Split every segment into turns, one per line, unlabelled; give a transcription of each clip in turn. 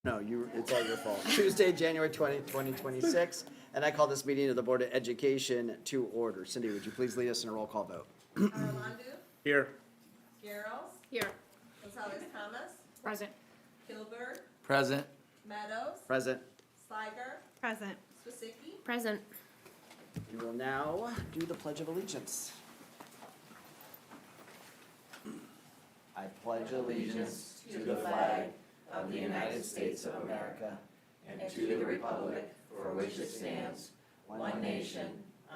No, it's all your fault. Tuesday, January 20th, 2026, and I call this meeting of the Board of Education to order. Cindy, would you please lead us in a roll call vote?
Armando,
Here.
Garrels,
Here.
Gonzalez Thomas,
Present.
Kilberg,
Present.
Meadows,
Present.
Sliger,
Present.
Swisicki.
Present.
We will now do the Pledge of Allegiance. I pledge allegiance to the flag of the United States of America and to the republic for which it stands, one nation,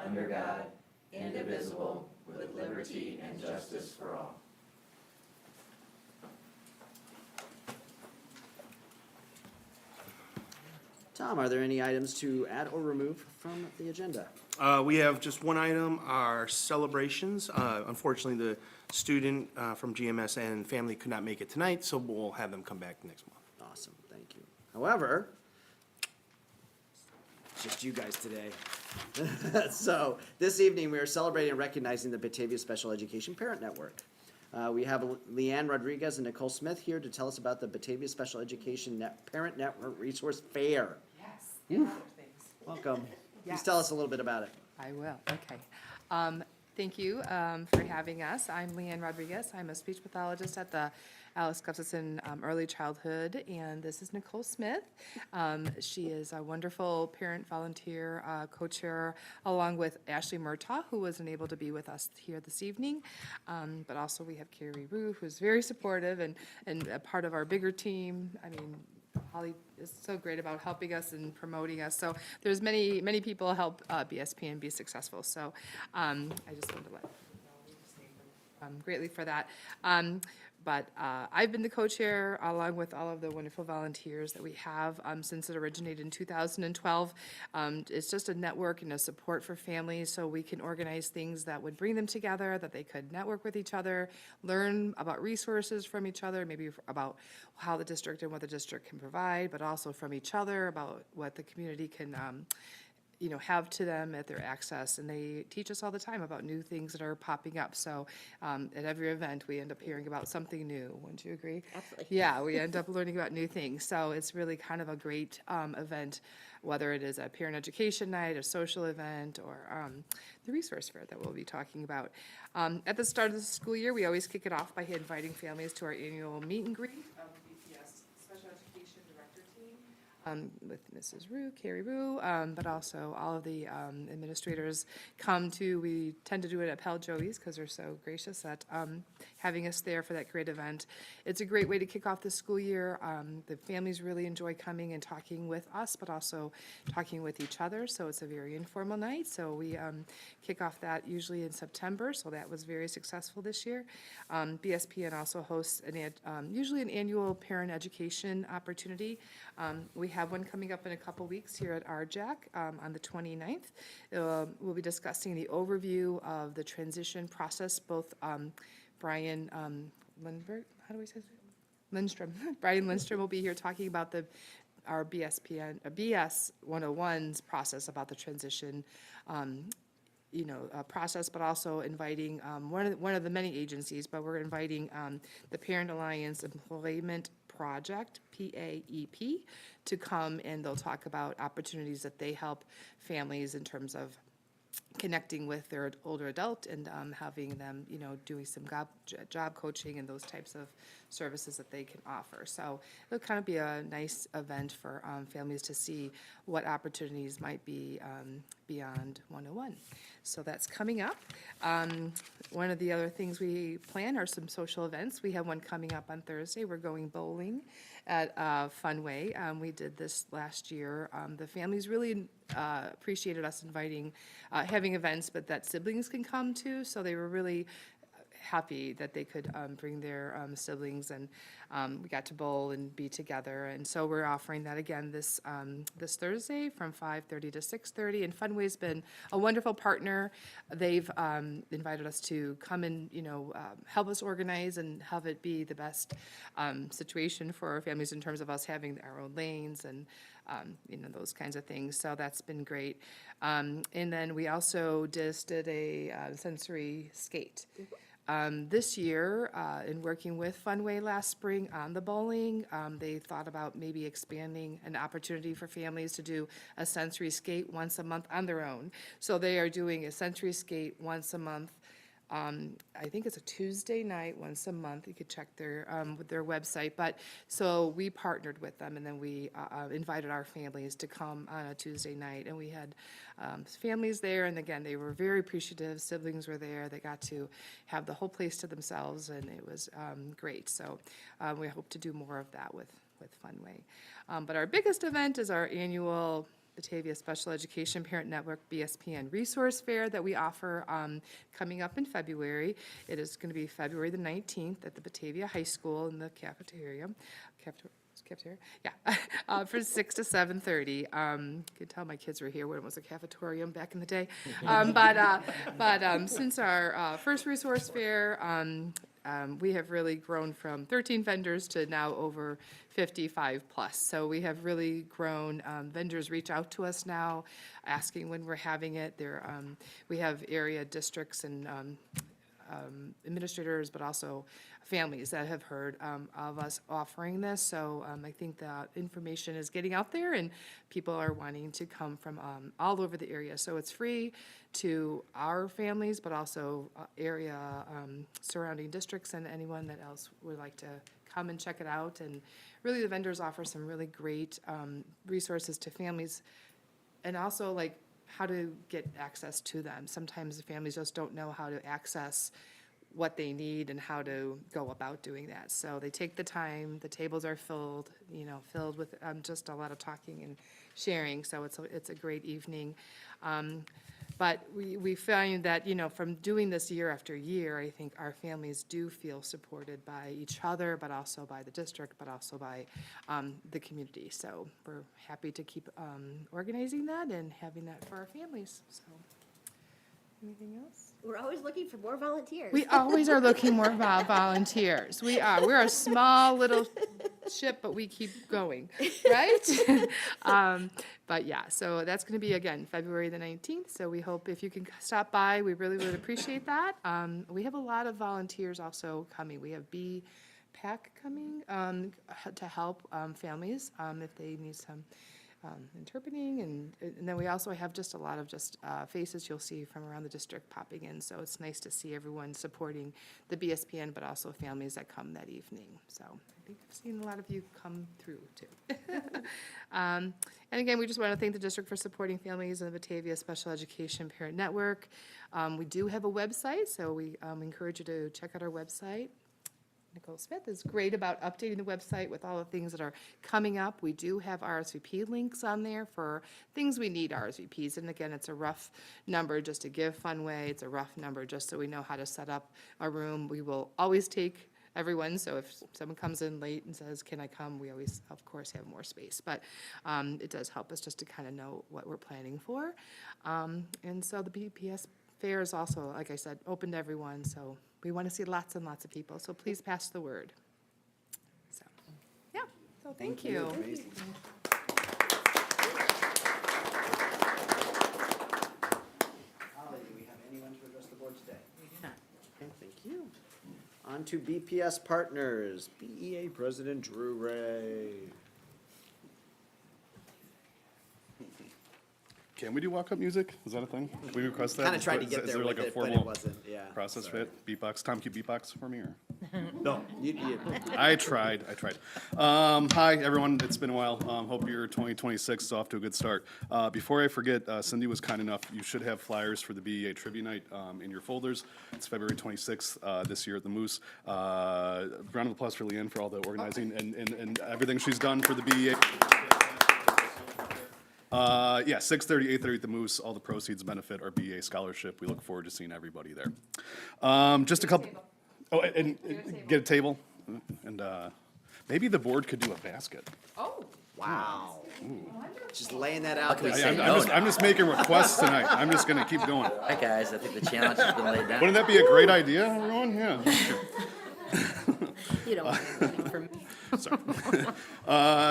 under God, indivisible, with liberty and justice for all. Tom, are there any items to add or remove from the agenda?
We have just one item, our celebrations. Unfortunately, the student from GMS and family could not make it tonight, so we'll have them come back next month.
Awesome, thank you. However, it's just you guys today. So this evening, we are celebrating and recognizing the Batavia Special Education Parent Network. We have Leanne Rodriguez and Nicole Smith here to tell us about the Batavia Special Education Parent Network Resource Fair.
Yes, and other things.
Welcome. Please
Yes.
tell us a little bit about it.
I will, okay. Thank you for having us. I'm Leanne Rodriguez. I'm a speech pathologist at the Alice Gustafson Early Childhood, and this is Nicole Smith. She is a wonderful parent volunteer, co-chair, along with Ashley Murtaugh, who wasn't able to be with us here this evening. But also we have Carrie Rue, who's very supportive and a part of our bigger team. I mean, Holly is so great about helping us and promoting us. So there's many people help BSPN be successful. So I just wanted to let you know we just thank them greatly for that. But I've been the co-chair along with all of the wonderful volunteers that we have since it originated in 2012. It's just a network and a support for families so we can organize things that would bring them together, that they could network with each other, learn about resources from each other, maybe about how the district and what the district can provide, but also from each other about what the community can have to them at their access. And they teach us all the time about new things that are popping up. So at every event, we end up hearing about something new. Wouldn't you agree?
Absolutely.
Yeah, we end up learning about new things. So it's really kind of a great event, whether it is a parent education night, a social event, or the resource fair that we'll be talking about. At the start of the school year, we always kick it off by inviting families to our annual meet and greet of the BPS Special Education Director Team. With Mrs. Rue, Carrie Rue, but also all of the administrators we tend to do it at Pal Joey's because they're so gracious at having us there for that great event. It's a great way to kick off the school year. The families really enjoy coming and talking with us, but also talking with each other, so it's a very informal night. So we kick off that usually in September, so that was very successful this year. BSPN also hosts usually an annual parent education opportunity. We have one coming up in a couple weeks here at RJAC on the 29th. We'll be discussing the overview of the transition process. Both Brian Lindbergh, how do we say his name? Lindstrom. Brian Lindstrom will be here talking about our BS 101's process about the transition process, but also inviting one of the many agencies, but we're inviting the Parent Alliance Employment Project, PAEP, to come, and they'll talk about opportunities that they help families in terms of connecting with their older adult and having them, doing some job coaching and those types of services that they can offer. So it'll kind of be a nice event for families to see what opportunities might be beyond 101. So that's coming up. One of the other things we plan are some social events. We have one coming up on Thursday. We're going bowling at Funway. We did this last year. The families really appreciated us having events, but that siblings can come too. So they were really happy that they could bring their siblings, and we got to bowl and be together. And so we're offering that again this Thursday from 5:30 to 6:30. And Funway's been a wonderful partner. They've invited us to come and help us organize and have it be the best situation for our families in terms of us having our own lanes and those kinds of things. So that's been great. And then we also just did a sensory skate. This year, in working with Funway last spring on the bowling, they thought about maybe expanding an opportunity for families to do a sensory skate once a month on their own. So they are doing a sensory skate once a month. I think it's a Tuesday night, once a month. You could check with their website. But, so we partnered with them, and then we invited our families to come on a Tuesday night. And we had families there, and again, they were very appreciative. Siblings were there. They got to have the whole place to themselves, and it was great. So we hope to do more of that with Funway. But our biggest event is our annual Batavia Special Education Parent Network BSPN Resource Fair that we offer coming up in February. It is going to be February the 19th at the Batavia High School in the cafeteria. Yeah, from 6 to 7:30. You can tell my kids were here when it was a cafetorium back in the day. But since our first resource fair, we have really grown from 13 vendors to now over 55 plus. So we have really grown. Vendors reach out to us now, asking when we're having it. We have area districts and administrators, but also families that have heard of us offering this. So I think that information is getting out there, and people are wanting to come from all over the area. So it's free to our families, but also area surrounding districts and anyone that else would like to come and check it out. And really, the vendors offer some really great resources to families, and also like how to get access to them. Sometimes the families just don't know how to access what they need and how to go about doing that. So they take the time, the tables are filled with just a lot of talking and sharing. So it's a great evening. But we find that, from doing this year after year, I think our families do feel supported by each other, but also by the district, but also by the community. So we're happy to keep organizing that and having that for our families. So, anything else?
We're always looking for more volunteers.
We always are looking more volunteers. We are. We're a small little ship, but we keep going, right? But yeah, so that's going to be, again, February the 19th. So we hope if you can stop by, we really would appreciate that. We have a lot of volunteers also coming. We have BPAC coming to help families if they need some interpreting, and then we also have just a lot of faces you'll see from around the district popping in, so it's nice to see everyone supporting the BSPN, but also families that come that evening. So I think I've seen a lot of you come through too. And again, we just want to thank the district for supporting families in the Batavia Special Education Parent Network. We do have a website, so we encourage you to check out our website. Nicole Smith is great about updating the website with all the things that are coming up. We do have RSVP links on there for things we need RSVPs. And again, it's a rough number just to give Funway. It's a rough number just so we know how to set up a room. We will always take everyone. So if someone comes in late and says, can I come? We always, of course, have more space. But it does help us just to kind of know what we're planning for. And so the BPS Fair is also, like I said, open to everyone. So we want to see lots and lots of people, so please pass the word. So, yeah, so thank you.
Amazing. Holly, do we have anyone to address the board today? We do not. Okay, thank you. On to BPS Partners, BEA President Drew Ray.
Can we do walk-up music? Is that a thing? Can we request that?
Kind of tried to
Is
get there
there
with
like a
it, but it
formal
wasn't, yeah.
process
sorry.
fit? Beatbox? Tom, can you beatbox for me, or?
No, you.
I tried. Hi, everyone. It's been a while. Hope your 2026 is off to a good start. Before I forget, Cindy was kind enough. You should have flyers for the BEA Trivia Night in your folders. It's February 26th this year at the Moose. Round of applause for Leanne for all the organizing and everything she's done for the BEA. 6:30, 8:30 at the Moose. All the proceeds benefit our BEA scholarship. We look forward to seeing everybody there. Just a couple. Oh, and get a table, and maybe the board could do a basket.
Oh,
Wow. Just laying that out.
I'm just making requests tonight. I'm just gonna keep going.
All right, guys, I think the challenge has been laid down.
Wouldn't that be a great idea, everyone? Yeah.
You don't want anything from me.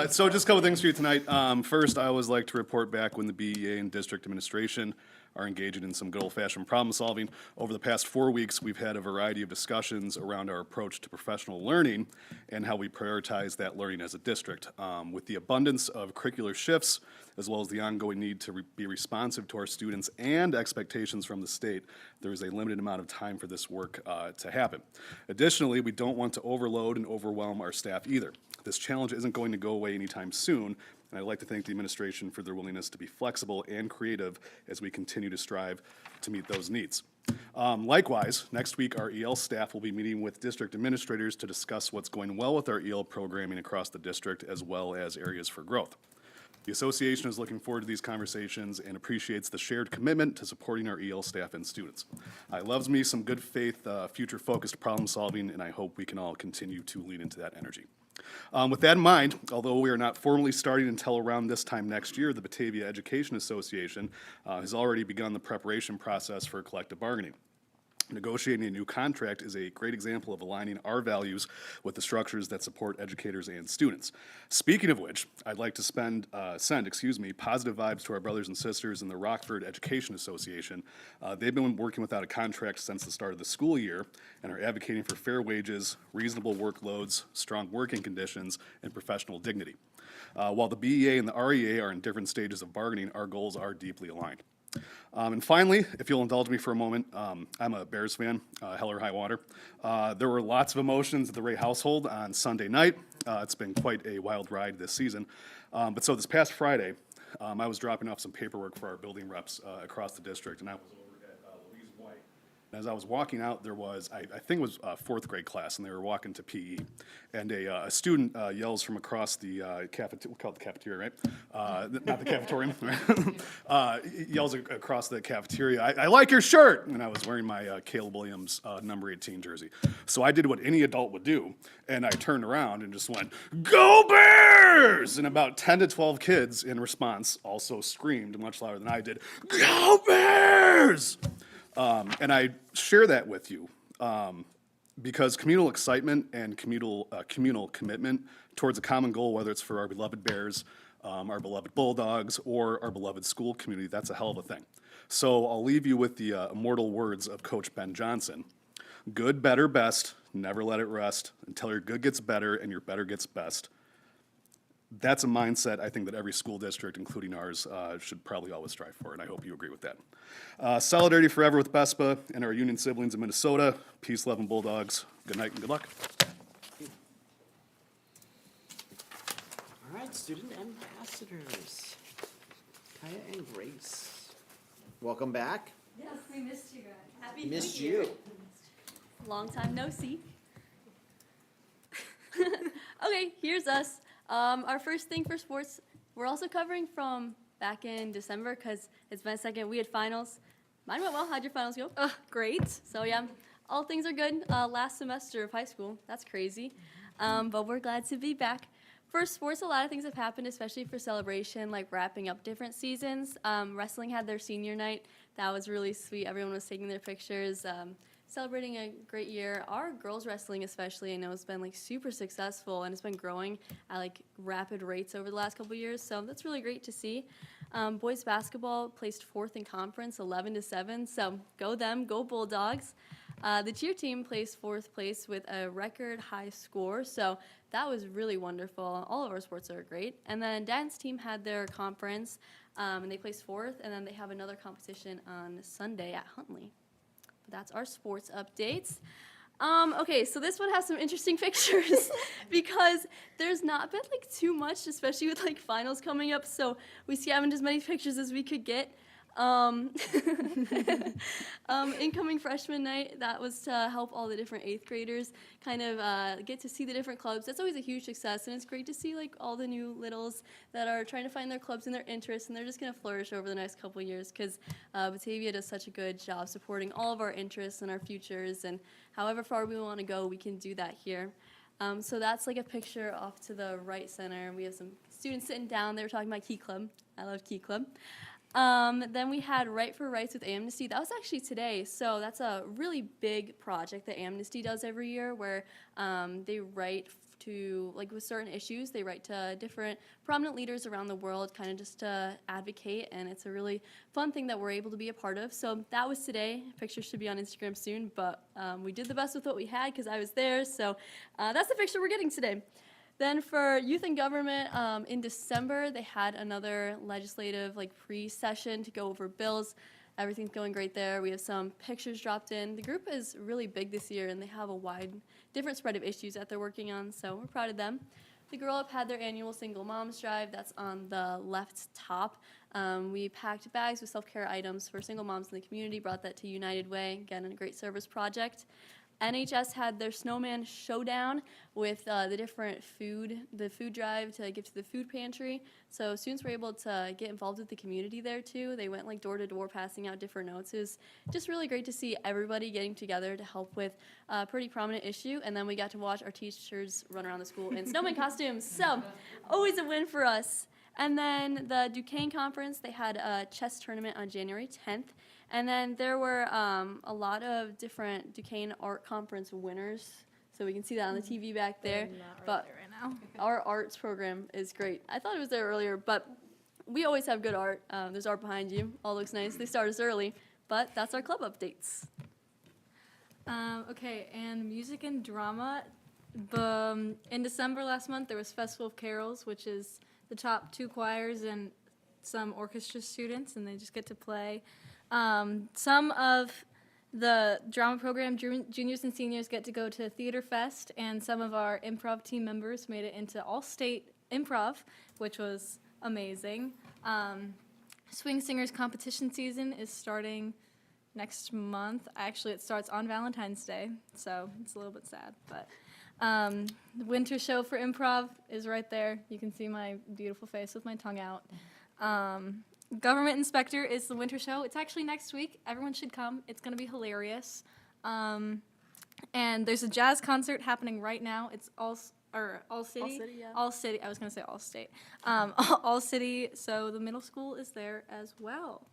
So just a couple things for you tonight. First, I always like to report back when the BEA and district administration are engaging in some good old-fashioned problem solving. Over the past 4 weeks, we've had a variety of discussions around our approach to professional learning and how we prioritize that learning as a district. With the abundance of curricular shifts, as well as the ongoing need to be responsive to our students and expectations from the state, there is a limited amount of time for this work to happen. Additionally, we don't want to overload and overwhelm our staff either. This challenge isn't going to go away anytime soon, and I'd like to thank the administration for their willingness to be flexible and creative as we continue to strive to meet those needs. Likewise, next week our EL staff will be meeting with district administrators to discuss what's going well with our EL programming across the district as well as areas for growth. The association is looking forward to these conversations and appreciates the shared commitment to supporting our EL staff and students. It loves me some good faith, future-focused problem solving, and I hope we can all continue to lean into that energy. With that in mind, although we are not formally starting until around this time next year, the Batavia Education Association has already begun the preparation process for collective bargaining. Negotiating a new contract is a great example of aligning our values with the structures that support educators and students. Speaking of which, I'd like to send positive vibes to our brothers and sisters in the Rockford Education Association. They've been working without a contract since the start of the school year and are advocating for fair wages, reasonable workloads, strong working conditions, and professional dignity. While the BEA and the REA are in different stages of bargaining, our goals are deeply aligned. And finally, if you'll indulge me for a moment, I'm a Bears fan, hell or high water. There were lots of emotions at the Ray household on Sunday night. It's been quite a wild ride this season. But so this past Friday, I was dropping off some paperwork for our building reps across the district, and I was over at Louise White. And as I was walking out, there was, I think it was a fourth grade class, and they were walking to PE. And a student yells from across the cafeteria, we call it the cafeteria, right? Not the cafetorium, right? Yells across the cafeteria, I like your shirt! And I was wearing my Caleb Williams number 18 jersey. So I did what any adult would do, and I turned around and just went, "Go Bears!" And about 10 to 12 kids in response also screamed much louder than I did, "Go Bears!" And I share that with you because communal excitement and communal commitment towards a common goal, whether it's for our beloved Bears, our beloved Bulldogs, or our beloved school community, that's a hell of a thing. So I'll leave you with the immortal words of Coach Ben Johnson. Good, better, best, never let it rest until your good gets better and your better gets best. That's a mindset I think that every school district, including ours, should probably always strive for, and I hope you agree with that. Solidarity forever with BESPA and our union siblings in Minnesota. Peace, love, and Bulldogs. Good night and good luck.
All right, student ambassadors, Kaya and Grace. Welcome back.
Yes, we missed you guys. Happy
Missed
New Year.
you.
Long time no see. Okay, here's us. Our first thing for sports, we're also covering from back in December because it's been a second. We had finals. Mine went well. How'd your finals go? Great. So yeah, all things are good. Last semester of high school. That's crazy. But we're glad to be back. For sports, a lot of things have happened, especially for celebration, like wrapping up different seasons. Wrestling had their senior night. That was really sweet. Everyone was taking their pictures. Celebrating a great year. Our girls wrestling especially, I know, has been like super successful and it's been growing at like rapid rates over the last couple of years, so that's really great to see. Boys basketball placed 4th in conference, 11-7, so go them, go Bulldogs. The cheer team placed 4th place with a record high score, so that was really wonderful. All of our sports are great. And then dance team had their conference, and they placed 4th, and then they have another competition on Sunday at Huntley. That's our sports updates. Okay, so this one has some interesting pictures because there's not been like too much, especially with like finals coming up. So we scavenged as many pictures as we could get. Incoming freshman night, that was to help all the different 8th graders kind of get to see the different clubs. That's always a huge success, and it's great to see like all the new littles that are trying to find their clubs and their interests, and they're just going to flourish over the next couple of years because Batavia does such a good job supporting all of our interests and our futures, and however far we want to go, we can do that here. So that's like a picture off to the right center. We have some students sitting down. They were talking about Key Club. I love Key Club. Then we had Right for Rights with Amnesty. That was actually today. So that's a really big project that Amnesty does every year where they write to, like with certain issues, they write to different prominent leaders around the world kind of just to advocate. And it's a really fun thing that we're able to be a part of. So that was today. Pictures should be on Instagram soon. But we did the best with what we had because I was there. So that's the picture we're getting today. Then for Youth and Government, in December, they had another legislative pre-session to go over bills. Everything's going great there. We have some pictures dropped in. The group is really big this year, and they have a wide, different spread of issues that they're working on, so we're proud of them. The Girl Up had their annual Single Moms Drive. That's on the left top. We packed bags with self-care items for single moms in the community, brought that to United Way, again, a great service project. NHS had their snowman showdown with the food drive to give to the food pantry. So students were able to get involved with the community there too. They went door to door passing out different notes. It was just really great to see everybody getting together to help with a pretty prominent issue. And then we got to watch our teachers run around the school in snowman costumes. So always a win for us. And then the Duquesne Conference, they had a chess tournament on January 10th. And then there were a lot of different Duquesne Art Conference winners. So we can see that on the TV back there. But our arts program is great. I thought it was there earlier, but we always have good art. There's art behind you. All looks nice. They start us early, but that's our club updates.
Okay, and music and drama. In December last month, there was Festival of Carols, which is the top 2 choirs and some orchestra students, and they just get to play. Some of the drama program juniors and seniors get to go to Theater Fest, and some of our improv team members made it into all-state improv, which was amazing. Swing Singers competition season is starting next month. Actually, it starts on Valentine's Day, so it's a little bit sad. But the winter show for improv is right there. You can see my beautiful face with my tongue out. Government Inspector is the winter show. It's actually next week. Everyone should come. It's going to be hilarious. And there's a jazz concert happening right now. It's All City.
All City, yeah.
All City. I was going to say All State. All City. So the middle school is there as well.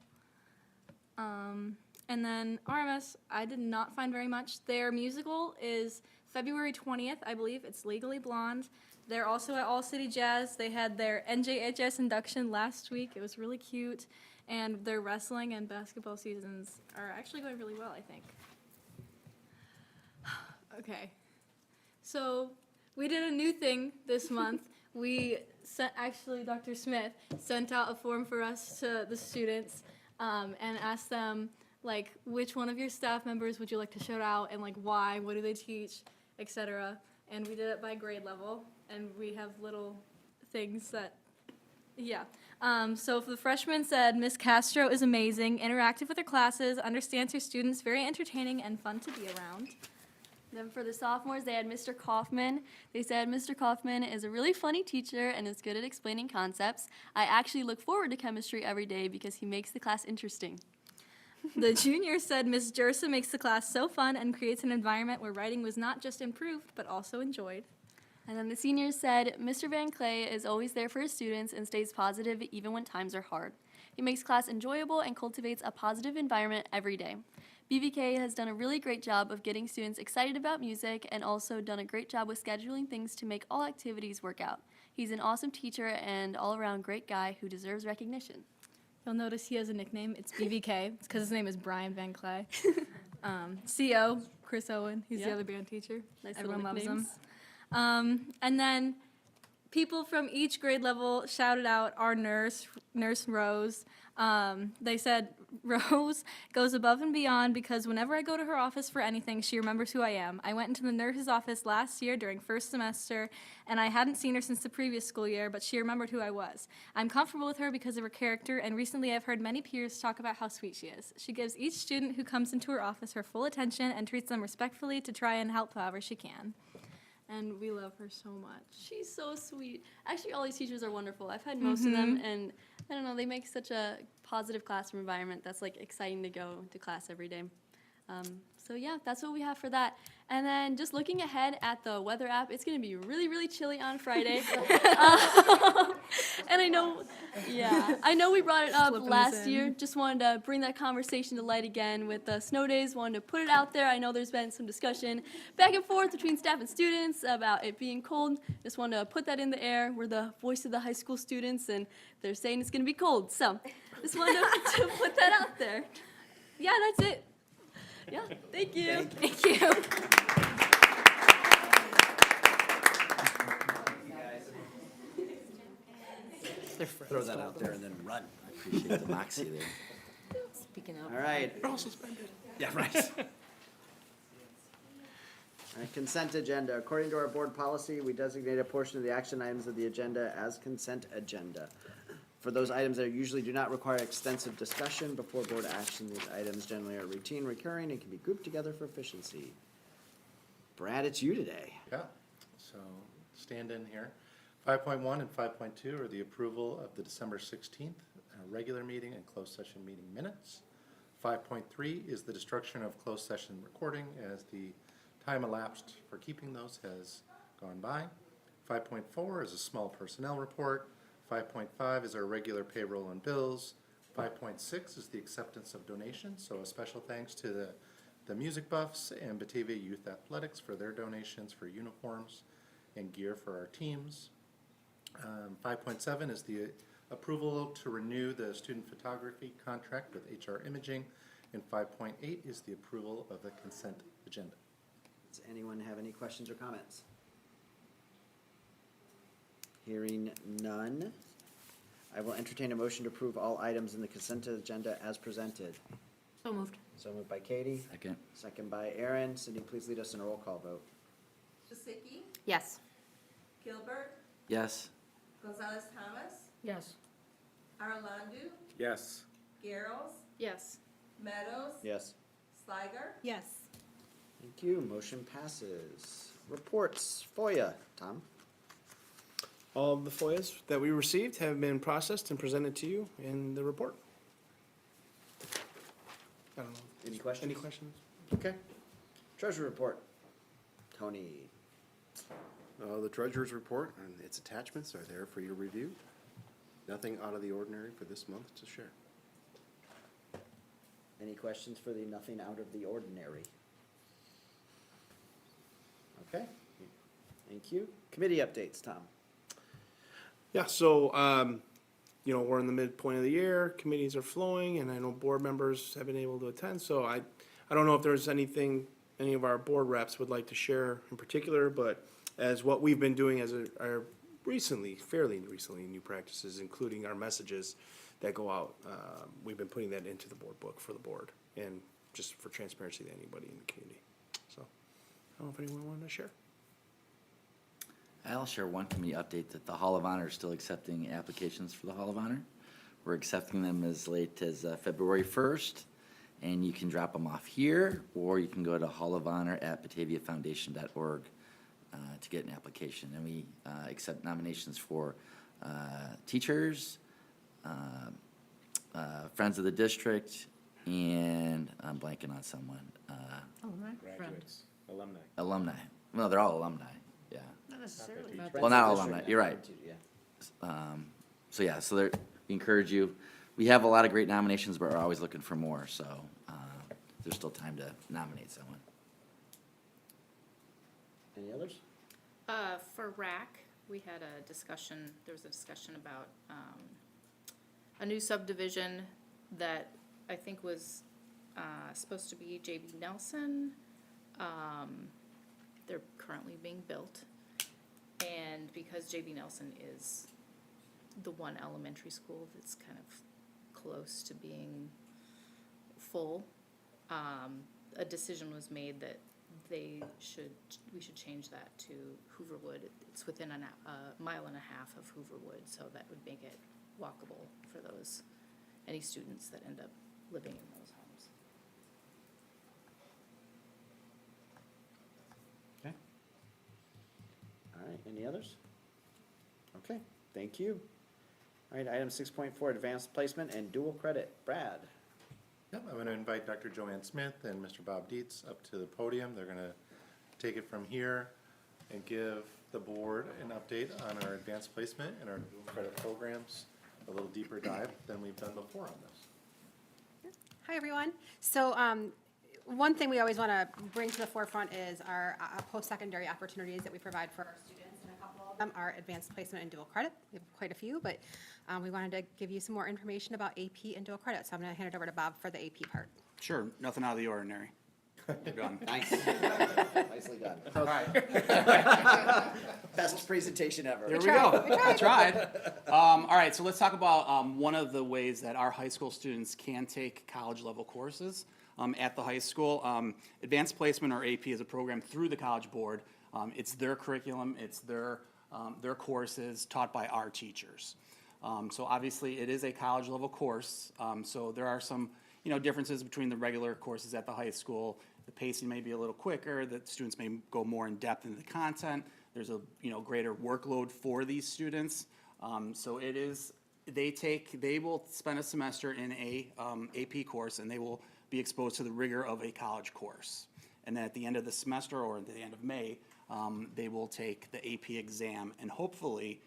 And then RMS, I did not find very much. Their musical is February 20th, I believe. It's Legally Blonde. They're also at All City Jazz. They had their NJHS induction last week. It was really cute. And their wrestling and basketball seasons are actually going really well, I think. Okay. So we did a new thing this month. We sent, actually, Dr. Smith sent out a form for us to the students and asked them, which one of your staff members would you like to shout out and, why, what do they teach, etc. And we did it by grade level. And we have little things that, yeah. So for the freshmen said, Miss Castro is amazing, interactive with her classes, understands her students, very entertaining and fun to be around.
Then for the sophomores, they had Mr. Kaufman. They said, Mr. Kaufman is a really funny teacher and is good at explaining concepts. I actually look forward to chemistry every day because he makes the class interesting.
The juniors said, Miss Jersa makes the class so fun and creates an environment where writing was not just improved, but also enjoyed.
And then the seniors said, Mr. Van Clay is always there for his students and stays positive even when times are hard. He makes class enjoyable and cultivates a positive environment every day. BVK has done a really great job of getting students excited about music and also done a great job with scheduling things to make all activities work out. He's an awesome teacher and all-around great guy who deserves recognition.
You'll notice he has a nickname. It's BVK. It's because his name is Brian Van Clay. CO, Chris Owen. He's the other band teacher.
Nice
Everyone
little
loves him.
nicknames.
And then people from each grade level shouted out our nurse Rose. They said, Rose goes above and beyond because whenever I go to her office for anything, she remembers who I am. I went into the nurse's office last year during first semester, and I hadn't seen her since the previous school year, but she remembered who I was. I'm comfortable with her because of her character, and recently I've heard many peers talk about how sweet she is. She gives each student who comes into her office her full attention and treats them respectfully to try and help however she can. And we love her so much.
She's so sweet. Actually, all these teachers are wonderful. I've had most of them, and I don't know, they make such a positive classroom environment that's exciting to go to class every day. So yeah, that's what we have for that. And then just looking ahead at the weather app, it's going to be really, really chilly on Friday. And I know Yeah, I know we brought it up
Slipping this
last
in.
year. Just wanted to bring that conversation to light again with the snow days. Wanted to put it out there. I know there's been some discussion back and forth between staff and students about it being cold. Just wanted to put that in the air. We're the voice of the high school students, and they're saying it's going to be cold. So just wanted to put that out there. Yeah, that's it. Yeah, thank you.
Thank you.
Throw that out there and then run.
I appreciate the moxie there.
Speaking out.
All right. Yeah, right. All right, consent agenda. According to our board policy, we designate a portion of the action items of the agenda as consent agenda. For those items that usually do not require extensive discussion before board action, these items generally are routine, recurring, and can be grouped together for efficiency. Brad, it's you today.
Yeah, so stand in here. 5.1 and 5.2 are the approval of the December 16th regular meeting and closed session meeting minutes. 5.3 is the destruction of closed session recording as the time elapsed for keeping those has gone by. 5.4 is a small personnel report. 5.5 is our regular payroll and bills. 5.6 is the acceptance of donations, so a special thanks to the Music Buffs and Batavia Youth Athletics for their donations for uniforms and gear for our teams. 5.7 is the approval to renew the student photography contract with HR Imaging. And 5.8 is the approval of the consent agenda.
Does anyone have any questions or comments? Hearing none, I will entertain a motion to approve all items in the consent agenda as presented.
So moved.
So moved by Katie,
Second.
second by Aaron. Cindy, please lead us in a roll call vote.
Shasiki,
Yes.
Gilbert,
Yes.
Gonzalez Thomas,
Yes.
Arlandu,
Yes.
Garrels,
Yes.
Meadows,
Yes.
Sliger,
Yes.
Thank you. Motion passes. Reports, FOIA. Tom?
All of the FOIAs that we received have been processed and presented to you in the report. I don't know.
Any questions?
Any questions?
Okay. Treasury report. Tony?
The treasurer's report and its attachments are there for your review. Nothing out of the ordinary for this month to share.
Any questions for the nothing out of the ordinary? Okay. Thank you. Committee updates, Tom?
Yeah, so, we're in the midpoint of the year, committees are flowing, and I know board members have been able to attend, so I don't know if there's anything any of our board reps would like to share in particular, but as what we've been doing as our fairly recently, new practices, including our messages that go out, we've been putting that into the board book for the board, and just for transparency to anybody in the community. So, I don't know if anyone wanted to share.
I'll share one committee update that the Hall of Honor is still accepting applications for the Hall of Honor. We're accepting them as late as February 1st, and you can drop them off here, or you can go to hallofhonor@bataviafoundation.org to get an application. And we accept nominations for teachers, friends of the district, and I'm blanking on someone,
Oh, my friend.
Graduates, alumni.
alumni. Well, they're all alumni, yeah.
Not necessarily.
Well, not all alumni, you're right.
Yeah.
So we encourage you. We have a lot of great nominations, but we're always looking for more, so there's still time to nominate someone.
Any others?
For RAC, we had a discussion, there was a discussion about a new subdivision that I think was supposed to be J.B. Nelson. They're currently being built. And because J.B. Nelson is the one elementary school that's kind of close to being full, a decision was made that we should change that to Hooverwood. It's within a mile and a half of Hooverwood, so that would make it walkable for any students that end up living in those homes.
Okay. All right, any others? Okay, thank you. All right, item 6.4, advanced placement and dual credit. Brad?
Yep, I'm going to invite Dr. Joanne Smith and Mr. Bob Dietz up to the podium. They're going to take it from here and give the board an update on our advanced placement and our dual credit programs. a little deeper dive than we've done before on this.
Hi, everyone. So one thing we always want to bring to the forefront is our post-secondary opportunities that we provide for our students. And a couple of them are advanced placement and dual credit. We have quite a few, but we wanted to give you some more information about AP and dual credit. So I'm going to hand it over to Bob for the AP part.
Sure, nothing out of the ordinary. We're done.
Nice. Nicely done.
All right,
Best presentation ever.
there we go. I tried. All right, so let's talk about one of the ways that our high school students can take college level courses at the high school. Advanced Placement, or AP, is a program through the College Board. It's their curriculum, it's their courses taught by our teachers. So obviously, it is a college level course. So there are some differences between the regular courses at the high school. The pacing may be a little quicker, the students may go more in depth into the content. There's a greater workload for these students. So it is, they will spend a semester in a AP course, and they will be exposed to the rigor of a college course. And then at the end of the semester, or at the end of May, they will take the AP exam and hopefully,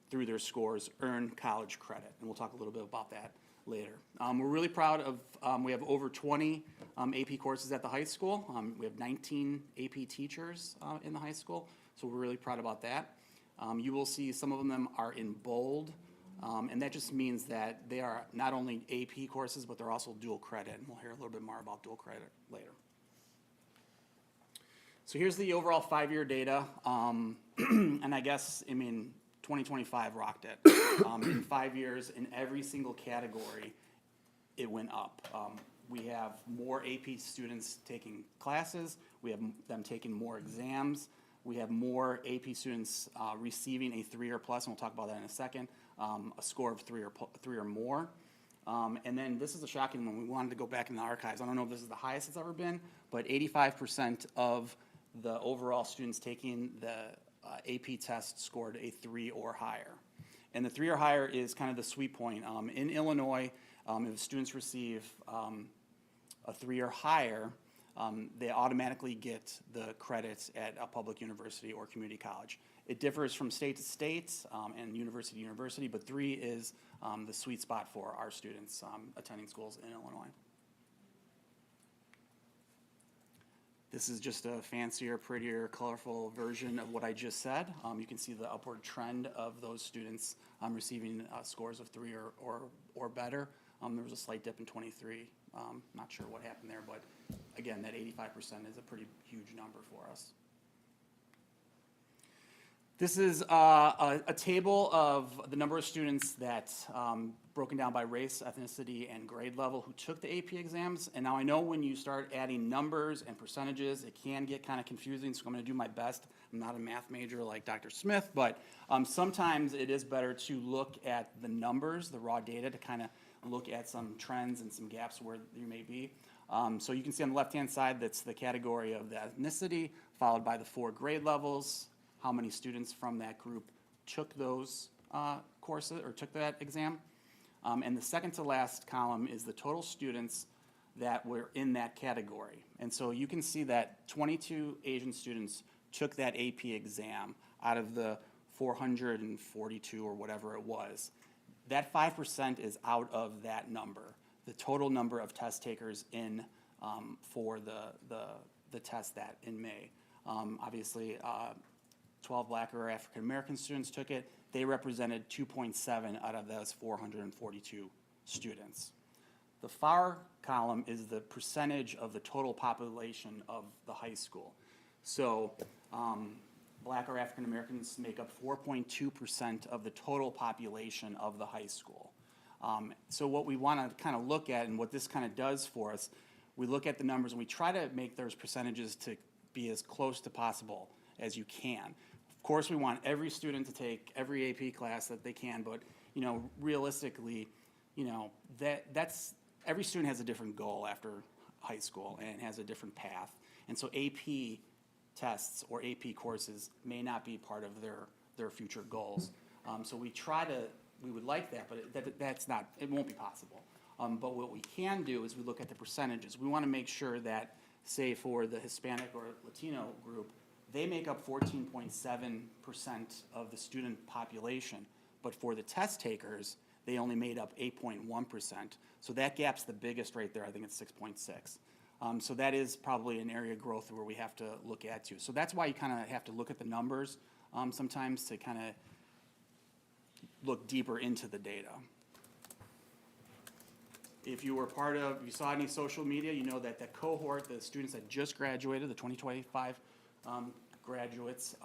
through their scores, earn college credit. And we'll talk a little bit about that later. We're really proud of, we have over 20 AP courses at the high school. We have 19 AP teachers in the high school, so we're really proud about that. You will see some of them are in bold, and that just means that they are not only AP courses, but they're also dual credit, and we'll hear a little bit more about dual credit later. So here's the overall 5-year data, and I guess, 2025 rocked it. In 5 years, in every single category, it went up. We have more AP students taking classes. We have them taking more exams. We have more AP students receiving a 3 or plus, and we'll talk about that in a second, a score of 3 or more. And then this is a shocking one. We wanted to go back in the archives. I don't know if this is the highest it's ever been, but 85% of the overall students taking the AP test scored a 3 or higher. And the 3 or higher is kind of the sweet point. In Illinois, if students receive a 3 or higher, they automatically get the credits at a public university or community college. It differs from state to state and university to university, but 3 is the sweet spot for our students attending schools in Illinois. This is just a fancier, prettier, colorful version of what I just said. You can see the upward trend of those students receiving scores of 3 or better. There was a slight dip in 23. Not sure what happened there, but again, that 85% is a pretty huge number for us. This is a table of the number of students that broken down by race, ethnicity, and grade level who took the AP exams. And now I know when you start adding numbers and percentages, it can get kind of confusing, so I'm going to do my best. I'm not a math major like Dr. Smith, but sometimes it is better to look at the numbers, the raw data, to kind of look at some trends and some gaps where you may be. So you can see on the left-hand side, that's the category of the ethnicity, followed by the 4 grade levels, how many students from that group took those courses or took that exam. And the second to last column is the total students that were in that category. And so you can see that 22 Asian students took that AP exam out of the 442 or whatever it was. That 5% is out of that number, the total number of test takers in for the test that in May. Obviously, 12 Black or African American students took it. They represented 2.7 out of those 442 students. The far column is the percentage of the total population of the high school. So Black or African Americans make up 4.2% of the total population of the high school. So what we want to kind of look at, and what this kind of does for us, we look at the numbers and we try to make those percentages to be as close to possible as you can. Of course, we want every student to take every AP class that they can, but realistically, that's every student has a different goal after high school and has a different path, and so AP tests or AP courses may not be part of their future goals. So we would like that, but that's not. It won't be possible. But what we can do is we look at the percentages. We want to make sure that, say, for the Hispanic or Latino group, they make up 14.7% of the student population, but for the test takers, they only made up 8.1%. So that gap's the biggest right there. I think it's 6.6. So that is probably an area of growth where we have to look at too. So that's why you kind of have to look at the numbers sometimes to kind of look deeper into the data. If you were you saw any social media, you know that cohort, the students that just graduated, the 2025 graduates,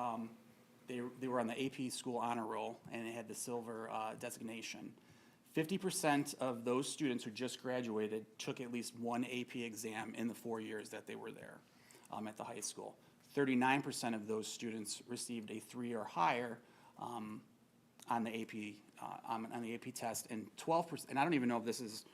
they were on the AP School Honor Roll, and it had the silver designation. 50% of those students who just graduated took at least one AP exam in the 4 years that they were there at the high school. 39% of those students received a 3 or higher on the AP test, and 12%, and I don't even know if this is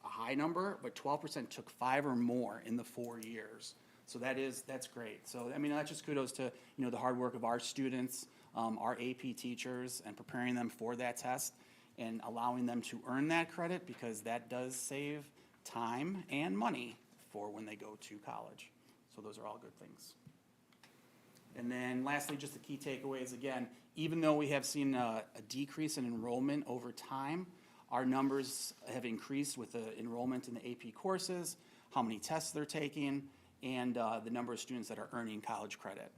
a high number, but 12% took 5 or more in the 4 years. So that's great. So, I mean, that's just kudos to, the hard work of our students, our AP teachers, and preparing them for that test and allowing them to earn that credit, because that does save time and money for when they go to college. So those are all good things. And then lastly, just the key takeaways. Again, even though we have seen a decrease in enrollment over time, our numbers have increased with the enrollment in the AP courses, how many tests they're taking, and the number of students that are earning college credit.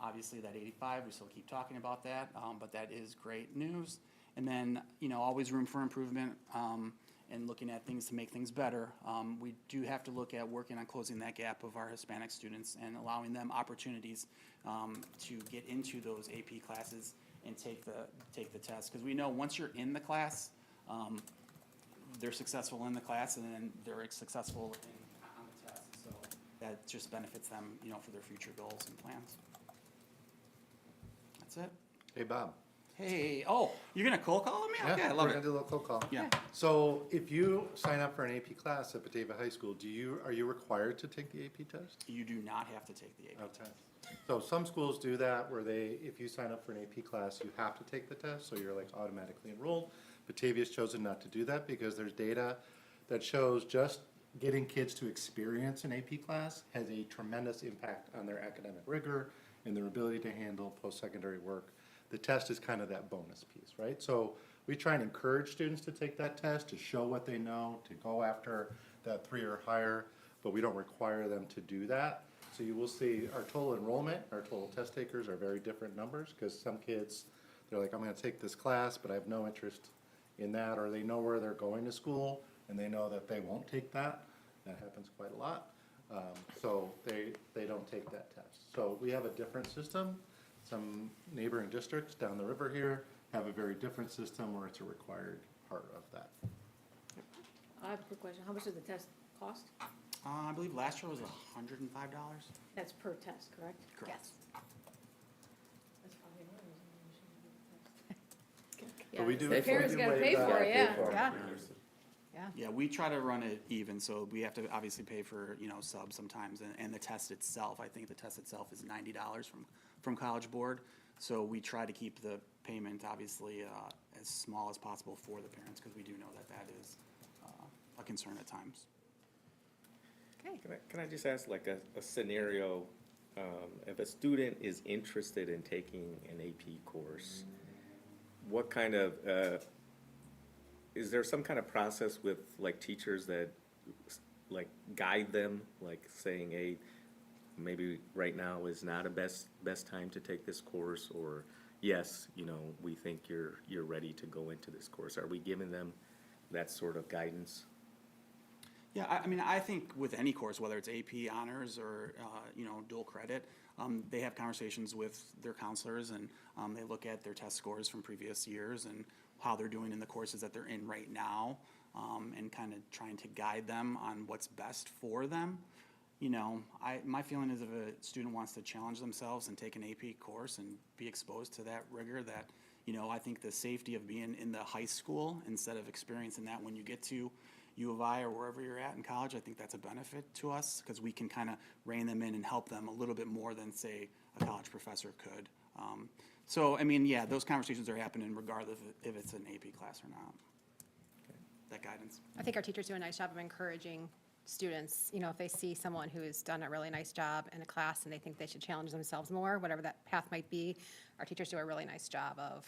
Obviously, that 85, we still keep talking about that, but that is great news. And then, always room for improvement and looking at things to make things better. We do have to look at working on closing that gap of our Hispanic students and allowing them opportunities to get into those AP classes and take the test. Because we know once you're in the class, they're successful in the class, and then they're successful on the test. So that just benefits them, for their future goals and plans. That's it.
Hey, Bob.
Hey, you're gonna cold call me?
Yeah,
Okay, I
we're
love
gonna
it.
do a little cold call.
Yeah.
So if you sign up for an AP class at Batavia High School, are you required to take the AP test?
You do not have to take the AP
Okay.
test.
So some schools do that where if you sign up for an AP class, you have to take the test, so you're like automatically enrolled. Batavia's chosen not to do that because there's data that shows just getting kids to experience an AP class has a tremendous impact on their academic rigor and their ability to handle post-secondary work. The test is kind of that bonus piece, right? So we try and encourage students to take that test, to show what they know, to go after that 3 or higher, but we don't require them to do that. So you will see our total enrollment, our total test takers are very different numbers, because some kids, they're like, I'm gonna take this class, but I have no interest in that, or they know where they're going to school, and they know that they won't take that. That happens quite a lot. So they don't take that test. So we have a different system. Some neighboring districts down the river here have a very different system where it's a required part of that.
I have a quick question. How much does the test cost?
I believe last year was $105.
That's per test, correct?
Correct.
That's probably more than
But we do.
The parents gotta pay for it, yeah.
Yeah, we try to run it even, so we have to obviously pay for, subs sometimes, and the test itself, I think the test itself is $90 from College Board. So we try to keep the payment, obviously, as small as possible for the parents, because we do know that is a concern at times.
Can I just ask like a scenario, if a student is interested in taking an AP course, what kind of, is there some kind of process with like teachers that like guide them, like saying, hey, maybe right now is not a best time to take this course, or yes, we think you're ready to go into this course? Are we giving them that sort of guidance?
Yeah, I think with any course, whether it's AP honors or, dual credit, they have conversations with their counselors, and they look at their test scores from previous years and how they're doing in the courses that they're in right now, and kind of trying to guide them on what's best for them. My feeling is if a student wants to challenge themselves and take an AP course and be exposed to that rigor, that, I think the safety of being in the high school instead of experiencing that when you get to U of I or wherever you're at in college, I think that's a benefit to us, because we can kind of rein them in and help them a little bit more than, say, a college professor could. Those conversations are happening regardless if it's an AP class or not. That guidance.
I think our teachers do a nice job of encouraging students, if they see someone who has done a really nice job in a class and they think they should challenge themselves more, whatever that path might be, our teachers do a really nice job of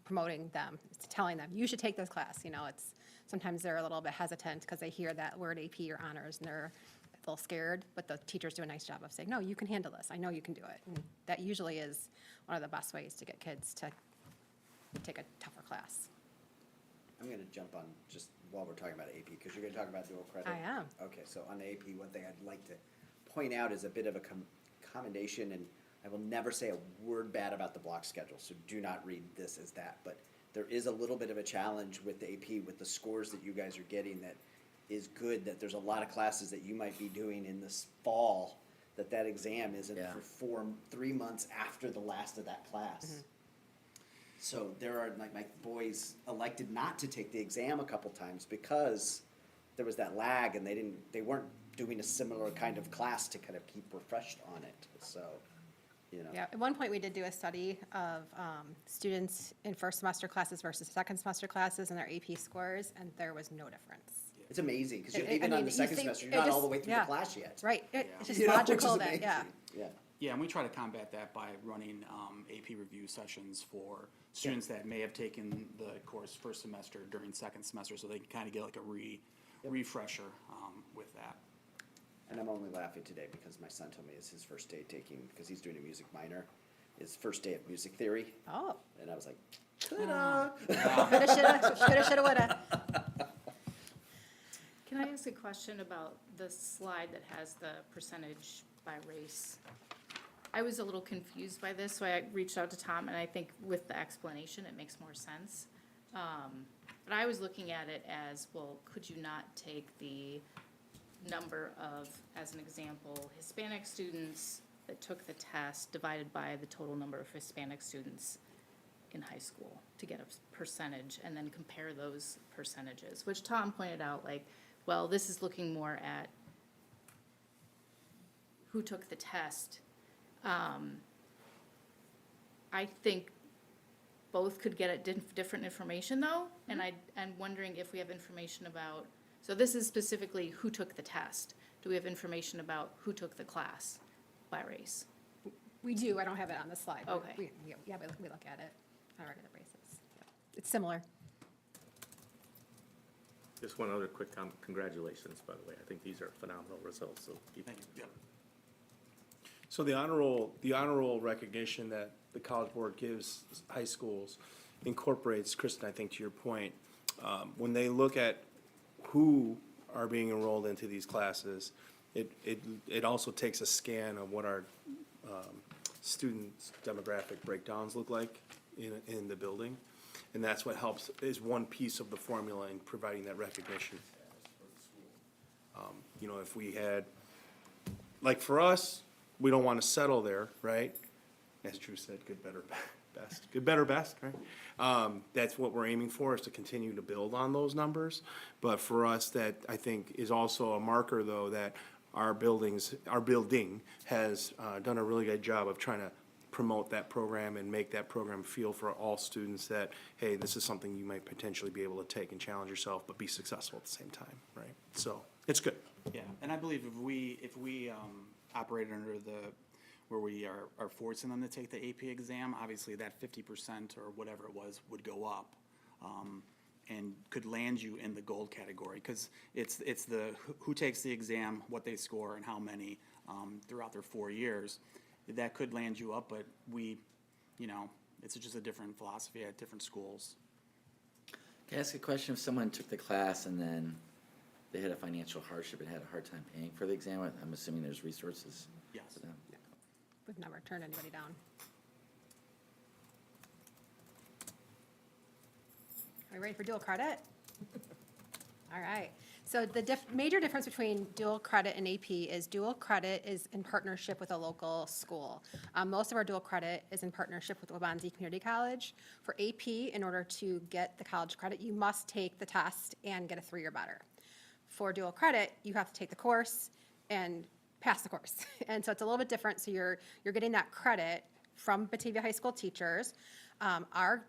promoting them, telling them, you should take this class, you know, it's, sometimes they're a little bit hesitant because they hear that word AP or honors and they're a little scared, but the teachers do a nice job of saying, no, you can handle this, I know you can do it. And that usually is one of the best ways to get kids to take a tougher class.
I'm gonna jump on just while we're talking about AP, because you're gonna talk about dual credit.
I am.
Okay, so on the AP, one thing I'd like to point out is a bit of a commendation, and I will never say a word bad about the block schedule, so do not read this as that, but there is a little bit of a challenge with the AP, with the scores that you guys are getting, that is good, that there's a lot of classes that you might be doing in this fall, that exam isn't
Yeah.
for 3 months after the last of that class. So there are, like, my boys elected not to take the exam a couple times because there was that lag and they weren't doing a similar kind of class to kind of keep refreshed on it, so, you know.
Yeah, at one point, we did do a study of students in first semester classes versus second semester classes and their AP scores, and there was no difference.
It's amazing, because
I
even on
mean,
the
you
second
think-
semester,
it
you're not all
just-
the way through
yeah.
the class yet.
Right, it's just
You know, which is
logical that, yeah.
amazing. Yeah.
Yeah, and we try to combat that by running AP review sessions for students that may have taken the course first semester during second semester, so they can kind of get like a refresher with that.
And I'm only laughing today because my son told me it's his first day taking, because he's doing a music minor, his first day of music theory,
Oh,
and I was like, ta-da!
coulda, shoulda, woulda.
Can I ask a question about the slide that has the percentage by race? I was a little confused by this, so I reached out to Tom, and I think with the explanation, it makes more sense. But I was looking at it as, well, could you not take the number of, as an example, Hispanic students that took the test divided by the total number of Hispanic students in high school to get a percentage, and then compare those percentages, which Tom pointed out, like, well, this is looking more at who took the test. I think both could get at different information though, and I'm wondering if we have information about, so this is specifically who took the test. Do we have information about who took the class by race?
We do, I don't have it on the slide. but
Okay.
Yeah, we look at it on a regular basis. Yeah. It's similar.
Just one other quick comment. Congratulations, by the way. I think these are phenomenal results, so keep.
Thank you. Yep.
So the honor roll recognition that the College Board gives high schools incorporates, Kristen, I think to your point, when they look at who are being enrolled into these classes, it also takes a scan of what our students' demographic breakdowns look like in the building. And that's what helps, is one piece of the formula in providing that recognition. You know, if we had, like for us, we don't want to settle there, right? As Drew said, good, better, best. Good, better, best, right? That's what we're aiming for, is to continue to build on those numbers. But for us, that I think is also a marker, though, that our building has done a really good job of trying to promote that program and make that program feel for all students that, hey, this is something you might potentially be able to take and challenge yourself, but be successful at the same time, right? So it's good.
Yeah, and I believe if we operate under where we are forcing them to take the AP exam, obviously that 50% or whatever it was would go up, and could land you in the gold category, because it's the who takes the exam, what they score, and how many throughout their 4 years. That could land you up, but it's just a different philosophy at different schools.
Can I ask a question? If someone took the class and then they had a financial hardship and had a hard time paying for the exam, I'm assuming there's resources
Yes.
for them?
We've never turned anybody down. Are we ready for dual credit? All right. So the major difference between dual credit and AP is dual credit is in partnership with a local school. Most of our dual credit is in partnership with Wabansie Community College. For AP, in order to get the college credit, you must take the test and get a 3 or better. For dual credit, you have to take the course and pass the course. And so it's a little bit different. So you're getting that credit from Batavia High School teachers. Our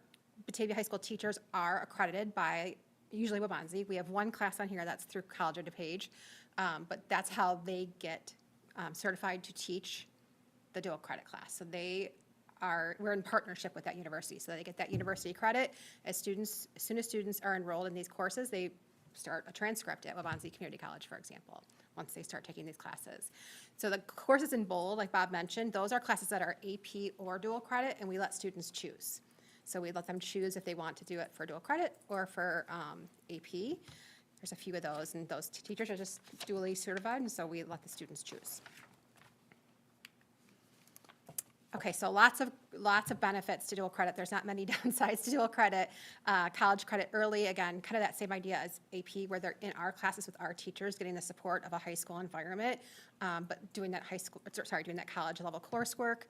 Batavia High School teachers are accredited by usually Wabansie. We have one class on here that's through College of DuPage, but that's how they get certified to teach the dual credit class. So they we're in partnership with that university, so they get that university credit. As soon as students are enrolled in these courses, they start a transcript at Waubonsee Community College, for example, once they start taking these classes. So the courses in bold, like Bob mentioned, those are classes that are AP or dual credit, and we let students choose. So we let them choose if they want to do it for dual credit or for AP. There's a few of those, and those teachers are just dually certified, and so we let the students choose. Okay, so lots of benefits to dual credit. There's not many downsides to dual credit. College credit early, again, kind of that same idea as AP, where they're in our classes with our teachers, getting the support of a high school environment, but doing that college level coursework,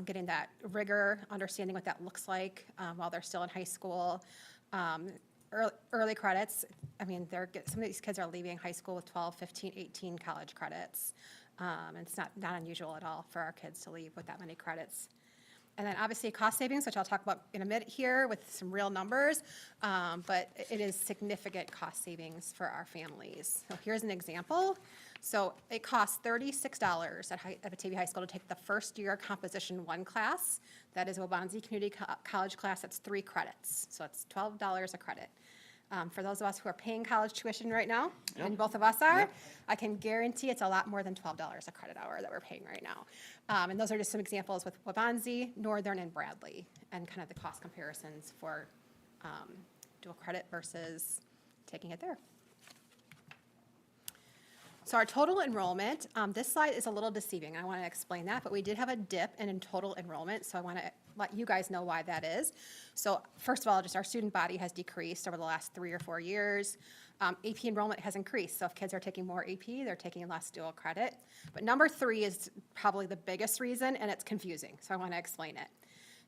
getting that rigor, understanding what that looks like while they're still in high school. Early credits, I mean, some of these kids are leaving high school with 12, 15, 18 college credits. And it's not unusual at all for our kids to leave with that many credits. And then obviously cost savings, which I'll talk about in a minute here with some real numbers, but it is significant cost savings for our families. So here's an example. So it costs $36 at Batavia High School to take the first year Composition 1 class. That is a Waubonsee Community College class. That's 3 credits. So it's $12 a credit. For those of us who are paying college tuition right now, and both of us are, I can guarantee it's a lot more than $12 a credit hour that we're paying right now. And those are just some examples with Waubonsee, Northern, and Bradley, and kind of the cost comparisons for dual credit versus taking it there. So our total enrollment, this slide is a little deceiving. I want to explain that, but we did have a dip in total enrollment, so I want to let you guys know why that is. So first of all, just our student body has decreased over the last 3 or 4 years. AP enrollment has increased, so if kids are taking more AP, they're taking less dual credit. But number 3 is probably the biggest reason, and it's confusing, so I want to explain it.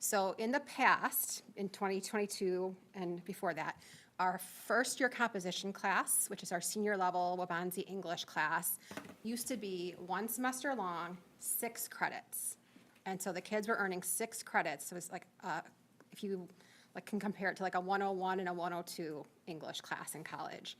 So in the past, in 2022 and before that, our first year composition class, which is our senior level Waubonsee English class, used to be 1 semester long, 6 credits. And so the kids were earning 6 credits. So it's like, if you can compare it to like a 101 and a 102 English class in college.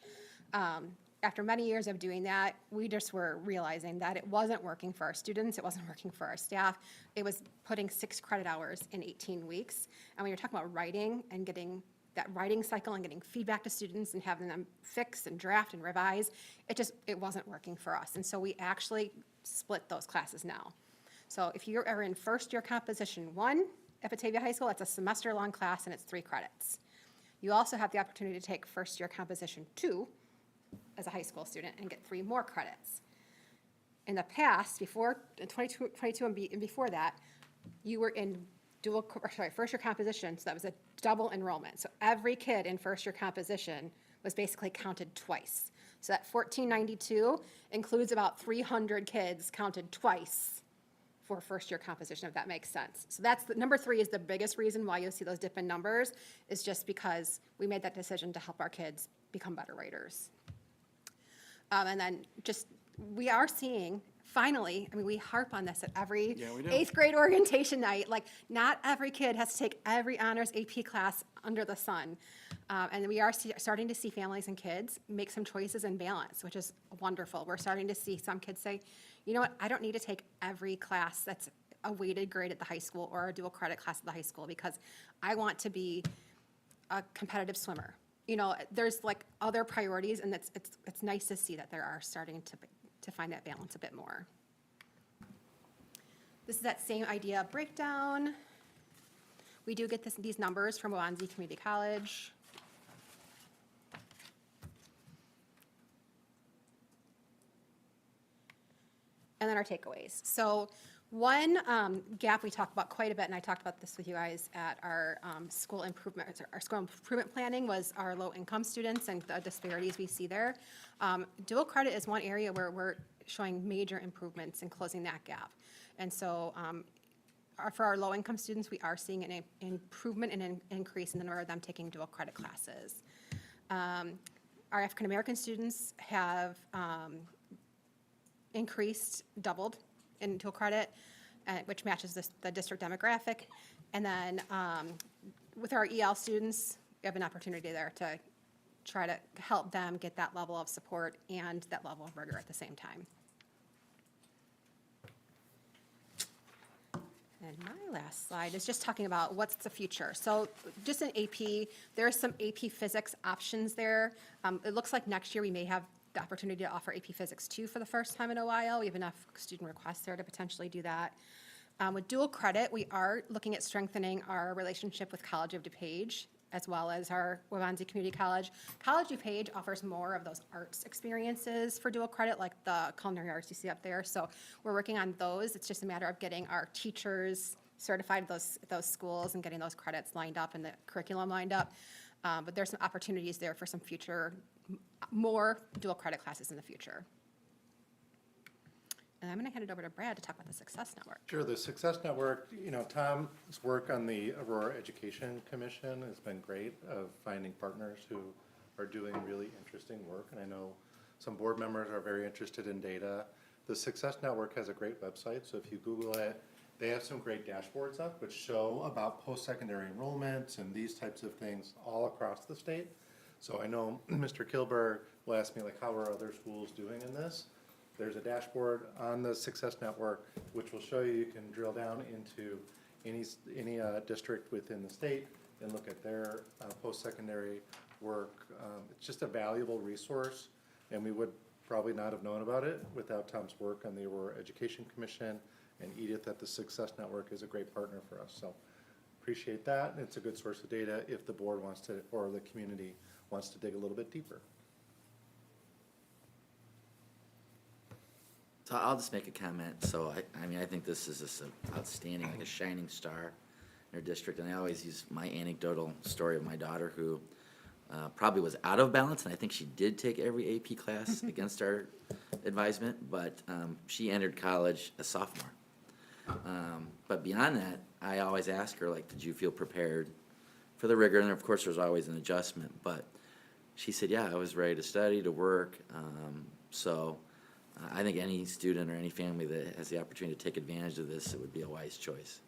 After many years of doing that, we just were realizing that it wasn't working for our students, it wasn't working for our staff. It was putting 6 credit hours in 18 weeks. And when you're talking about writing and getting that writing cycle and getting feedback to students and having them fix and draft and revise, it wasn't working for us. And so we actually split those classes now. So if you are in first year composition 1 at Batavia High School, that's a semester long class and it's 3 credits. You also have the opportunity to take first year composition 2 as a high school student and get 3 more credits. In the past, before 22 and before that, you were in first year composition, so that was a double enrollment. So every kid in first year composition was basically counted twice. So that 1492 includes about 300 kids counted twice for first year composition, if that makes sense. So that's number 3 is the biggest reason why you'll see those dip in numbers, is just because we made that decision to help our kids become better writers. And then we are seeing, finally, I mean, we harp on this at every 8th grade orientation night, like not every kid has to take every honors AP class under the sun. And we are starting to see families and kids make some choices in balance, which is wonderful. We're starting to see some kids say, you know what, I don't need to take every class that's a weighted grade at the high school or a dual credit class at the high school because I want to be a competitive swimmer. You know, there's like other priorities, and it's nice to see that there are starting to find that balance a bit more. This is that same idea breakdown. We do get these numbers from Waubonsee Community College. And then our takeaways. So one gap we talked about quite a bit, and I talked about this with you guys at our school improvement planning, was our low-income students and the disparities we see there. Dual credit is one area where we're showing major improvements in closing that gap. And so for our low-income students, we are seeing an improvement and an increase in the number of them taking dual credit classes. Our African-American students have doubled in dual credit, which matches the district demographic. And then with our EL students, we have an opportunity there to try to help them get that level of support and that level of rigor at the same time. And my last slide is just talking about what's the future. So just in AP, there are some AP Physics options there. It looks like next year we may have the opportunity to offer AP Physics 2 for the first time in a while. We have enough student requests there to potentially do that. With dual credit, we are looking at strengthening our relationship with College of DuPage, as well as our Waubonsee Community College. College DuPage offers more of those arts experiences for dual credit, like the culinary arts you see up there. So we're working on those. It's just a matter of getting our teachers certified at those schools and getting those credits lined up and the curriculum lined up. But there's some opportunities there for some future, more dual credit classes in the future. And I'm going to hand it over to Brad to talk about the Success Network.
Sure, the Success Network, Tom's work on the Aurora Education Commission has been great of finding partners who are doing really interesting work. And I know some board members are very interested in data. The Success Network has a great website, so if you Google it, they have some great dashboards up which show about post-secondary enrollments and these types of things all across the state. So I know Mr. Kilberg will ask me, like, how are other schools doing in this? There's a dashboard on the Success Network which will show you can drill down into any district within the state and look at their post-secondary work. It's just a valuable resource, and we would probably not have known about it without Tom's work on the Aurora Education Commission, and Edith at the Success Network is a great partner for us. So appreciate that. It's a good source of data if the board wants to, or the community wants to dig a little bit deeper.
So I'll just make a comment. So I think this is just outstanding, like a shining star in our district. And I always use my anecdotal story of my daughter who probably was out of balance, and I think she did take every AP class against our advisement, but she entered college a sophomore. But beyond that, I always ask her, like, did you feel prepared for the rigor? And of course, there's always an adjustment, but she said, yeah, I was ready to study, to work. I think any student or any family that has the opportunity to take advantage of this, it would be a wise choice.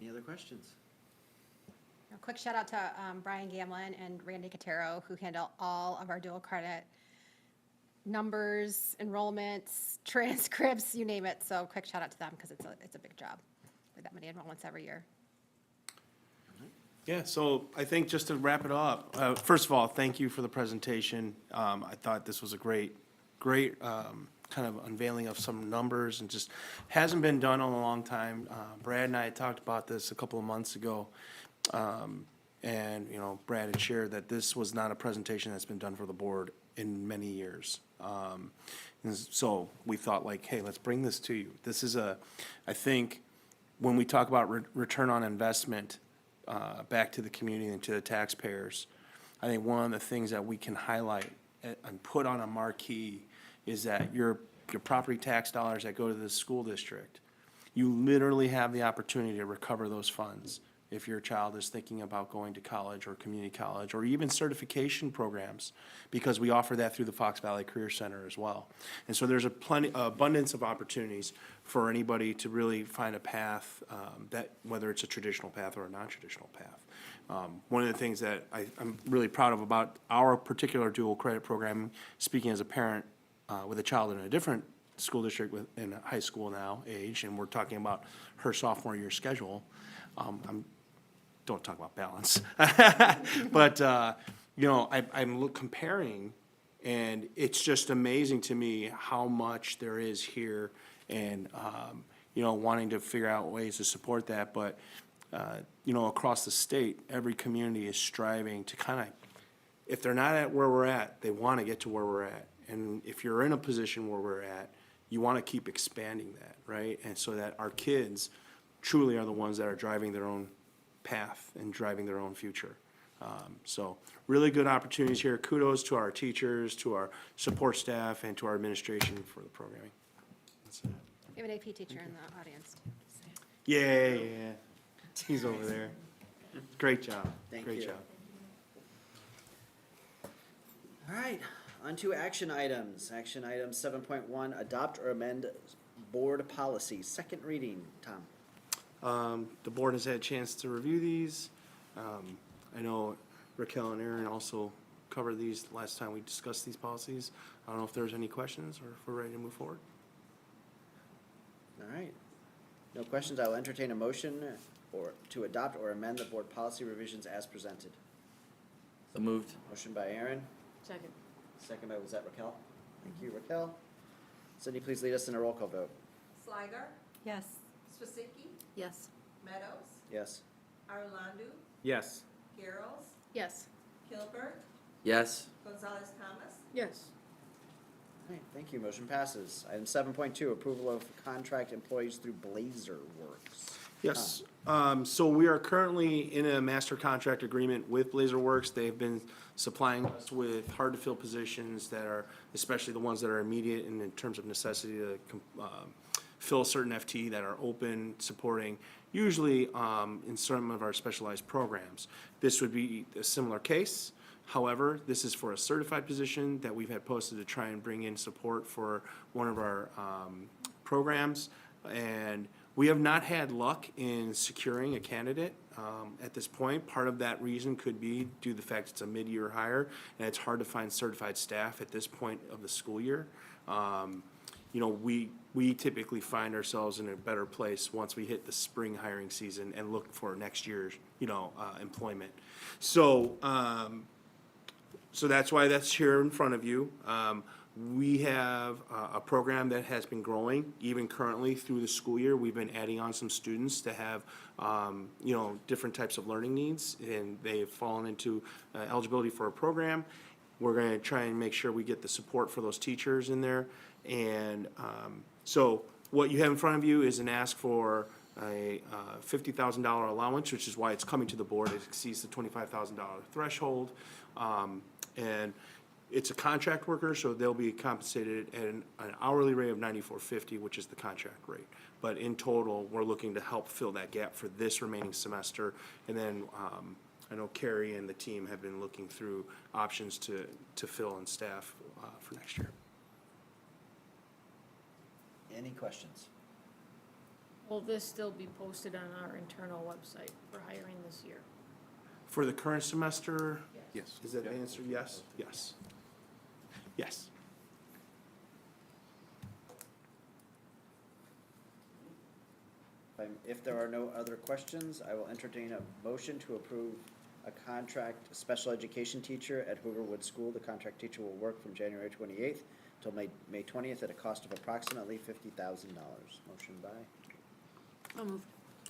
Any other questions?
A quick shout out to Brian Gamlin and Randy Catero, who handle all of our dual credit numbers, enrollments, transcripts, you name it. So quick shout out to them because it's a big job with that many enrollments every year.
Yeah, so I think just to wrap it up, first of all, thank you for the presentation. I thought this was a great kind of unveiling of some numbers, and just hasn't been done in a long time. Brad and I had talked about this a couple of months ago, and Brad had shared that this was not a presentation that's been done for the board in many years. And so we thought, like, hey, let's bring this to you. This is I think when we talk about return on investment, back to the community and to the taxpayers, I think one of the things that we can highlight and put on a marquee is that your property tax dollars that go to the school district, you literally have the opportunity to recover those funds if your child is thinking about going to college or community college or even certification programs, because we offer that through the Fox Valley Career Center as well. And so there's abundance of opportunities for anybody to really find a path, that whether it's a traditional path or a non-traditional path. One of the things that I'm really proud of about our particular dual credit program, speaking as a parent with a child in a different school district in high school now age, and we're talking about her sophomore year schedule. Don't talk about balance, but I'm comparing, and it's just amazing to me how much there is here, and wanting to figure out ways to support that. But across the state, every community is striving to kind of, if they're not at where we're at, they want to get to where we're at. And if you're in a position where we're at, you want to keep expanding that, right? And so that our kids truly are the ones that are driving their own path and driving their own future. So really good opportunities here. Kudos to our teachers, to our support staff, and to our administration for the programming.
We have an AP teacher in the audience.
Yeah. He's over there. Great job.
Thank
Great
you.
job.
All right, on to action items. Action item 7.1, adopt or amend board policy. Second reading, Tom.
The board has had a chance to review these. I know Raquel and Aaron also covered these last time we discussed these policies. I don't know if there's any questions or if we're ready to move forward.
All right. No questions. I will entertain a motion or to adopt or amend the board policy revisions as presented.
So moved.
Motion by Aaron,
Second.
second by, was that Raquel? Thank you, Raquel. Cindy, please lead us in a roll call vote.
Sliger,
Yes.
Swasicki,
Yes.
Meadows,
Yes.
Arlandu,
Yes.
Garrels,
Yes.
Kilberg,
Yes.
Gonzalez Thomas,
Yes.
All right, thank you. Motion passes. Item 7.2, approval of contract employees through Blazer Works.
Yes, so we are currently in a master contract agreement with BlazerWorks. They've been supplying us with hard-to-fill positions that are, especially the ones that are immediate and in terms of necessity to fill a certain FTE that are open, supporting usually in some of our specialized programs. This would be a similar case. However, this is for a certified position that we've had posted to try and bring in support for one of our programs. And we have not had luck in securing a candidate at this point. Part of that reason could be due to the fact it's a mid-year hire, and it's hard to find certified staff at this point of the school year. You know, we typically find ourselves in a better place once we hit the spring hiring season and look for next year's, employment. So, so that's why that's here in front of you. We have a program that has been growing, even currently through the school year. We've been adding on some students to have, different types of learning needs, and they've fallen into eligibility for a program. We're going to try and make sure we get the support for those teachers in there. And so what you have in front of you is an ask for a $50,000 allowance, which is why it's coming to the board. It exceeds the $25,000 threshold. And it's a contract worker, so they'll be compensated at an hourly rate of $94.50, which is the contract rate. But in total, we're looking to help fill that gap for this remaining semester. And then I know Carrie and the team have been looking through options to fill in staff for next year.
Any questions?
Will this still be posted on our internal website for hiring this year?
For the current semester,
Yes.
is that the answer? Yes? Yes. Yes.
If there are no other questions, I will entertain a motion to approve a contract special education teacher at Hooverwood School. The contract teacher will work from January 28th till May 20th at a cost of approximately $50,000. Motion by?
I'll move.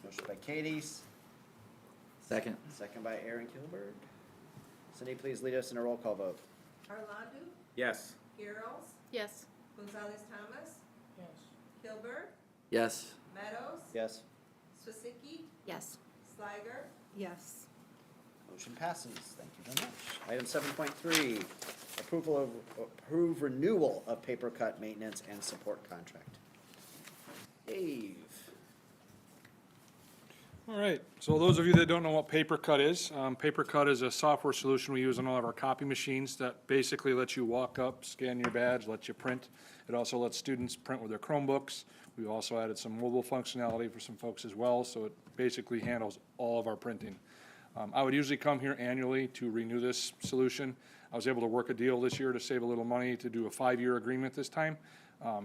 Motion by Katie,
Second.
second by Aaron Kilberg. Cindy, please lead us in a roll call vote.
Arlandu,
Yes.
Garrels,
Yes.
Gonzalez Thomas,
Yes.
Kilberg,
Yes.
Meadows,
Yes.
Swasicki,
Yes.
Sliger,
Yes.
Motion passes. Thank you very much. Item 7.3, approve renewal of paper cut maintenance and support contract. Dave.
All right, so those of you that don't know what PaperCut is, PaperCut is a software solution we use on all of our copy machines that basically lets you walk up, scan your badge, lets you print. It also lets students print with their Chromebooks. We've also added some mobile functionality for some folks as well, so it basically handles all of our printing. I would usually come here annually to renew this solution. I was able to work a deal this year to save a little money to do a 5-year agreement this time.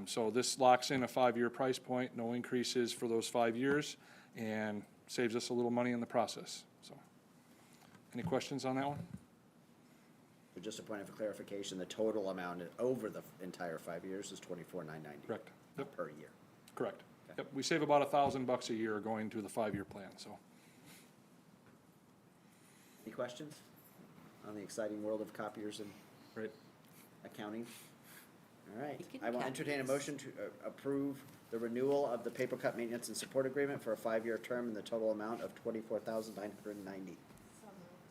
So this locks in a 5-year price point, no increases for those 5 years, and saves us a little money in the process. So, any questions on that one?
Just a point of clarification, the total amount over the entire 5 years is $24,990.
Correct. Yep.
Per year.
Correct. Yep, we save about $1,000 a year going to the 5-year plan, so.
Any questions on the exciting world of copiers and
Right.
accounting? All right,
You can
I will entertain a motion to approve the renewal of the paper cut maintenance and support agreement for a 5-year term in the total amount of $24,990.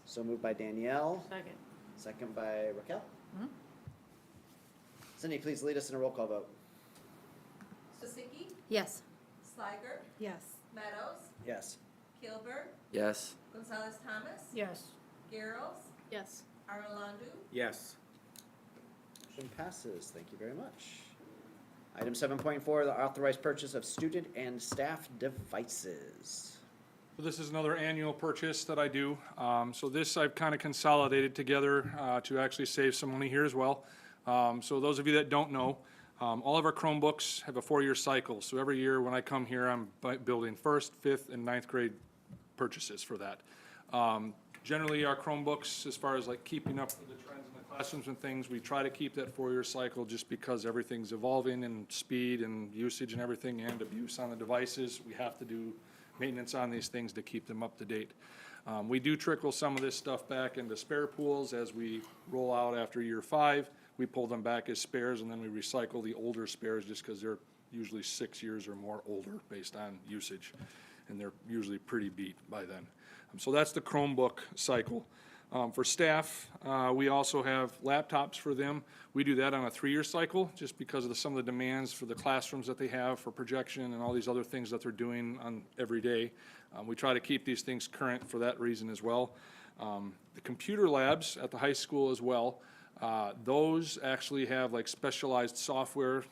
So moved by Danielle,
Second.
second by Raquel. Cindy, please lead us in a roll call vote.
Swasicki,
Yes.
Sliger,
Yes.
Meadows,
Yes.
Kilberg,
Yes.
Gonzalez Thomas,
Yes.
Garrels,
Yes.
Arlandu,
Yes.
Motion passes. Thank you very much. Item 7.4, the authorized purchase of student and staff devices.
This is another annual purchase that I do. So this I've kind of consolidated together to actually save some money here as well. So those of you that don't know, all of our Chromebooks have a 4-year cycle. So every year when I come here, I'm building 1st, 5th, and 9th grade purchases for that. Generally, our Chromebooks, as far as like keeping up with the trends in the classrooms and things, we try to keep that 4-year cycle just because everything's evolving in speed and usage and everything and abuse on the devices. We have to do maintenance on these things to keep them up to date. We do trickle some of this stuff back into spare pools as we roll out after year 5. We pull them back as spares and then we recycle the older spares just because they're usually 6 years or more older based on usage. And they're usually pretty beat by then. So that's the Chromebook cycle. For staff, we also have laptops for them. We do that on a 3-year cycle just because of some of the demands for the classrooms that they have for projection and all these other things that they're doing on every day. We try to keep these things current for that reason as well. The computer labs at the high school as well, those actually have like specialized software,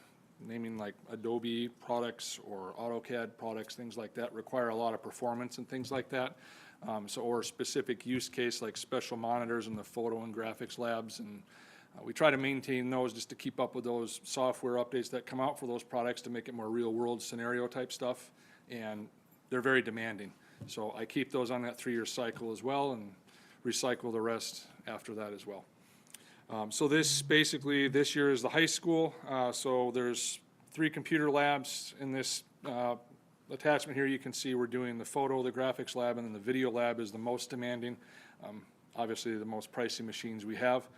naming like Adobe products or AutoCAD products, things like that, require a lot of performance and things like that. Or specific use case like special monitors in the photo and graphics labs, and we try to maintain those just to keep up with those software updates that come out for those products to make it more real world scenario type stuff, and they're very demanding. So I keep those on that 3-year cycle as well and recycle the rest after that as well. So this basically, this year is the high school, so there's 3 computer labs in this attachment here. You can see we're doing the photo, the graphics lab, and then the video lab is the most demanding. Obviously the most pricey machines we have.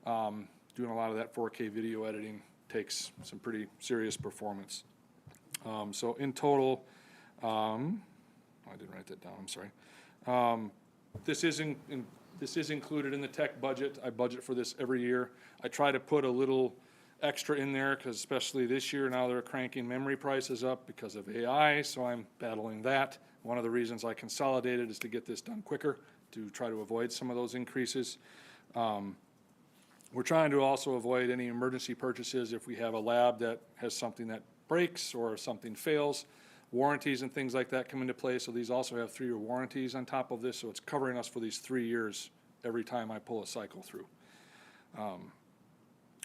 Doing a lot of that 4K video editing takes some pretty serious performance. So in total, I didn't write that down, I'm sorry. This is included in the tech budget. I budget for this every year. I try to put a little extra in there because especially this year now they're cranking memory prices up because of AI, so I'm battling that. One of the reasons I consolidated is to get this done quicker to try to avoid some of those increases. We're trying to also avoid any emergency purchases if we have a lab that has something that breaks or something fails. Warranties and things like that come into play, so these also have 3-year warranties on top of this, so it's covering us for these 3 years every time I pull a cycle through.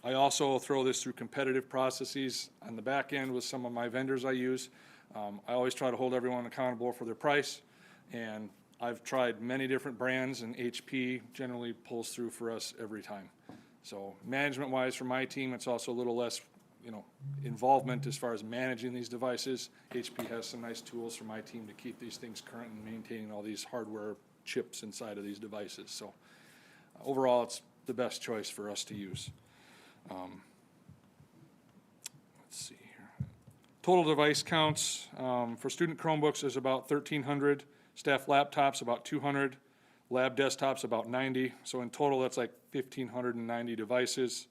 I also throw this through competitive processes on the back end with some of my vendors I use. I always try to hold everyone accountable for their price, and I've tried many different brands, and HP generally pulls through for us every time. So management-wise for my team, it's also a little less, involvement as far as managing these devices. HP has some nice tools for my team to keep these things current and maintaining all these hardware chips inside of these devices. So overall, it's the best choice for us to use. Let's see here. Total device counts for student Chromebooks is about 1,300, staff laptops about 200, lab desktops about 90. So in total, that's like 1,590 devices.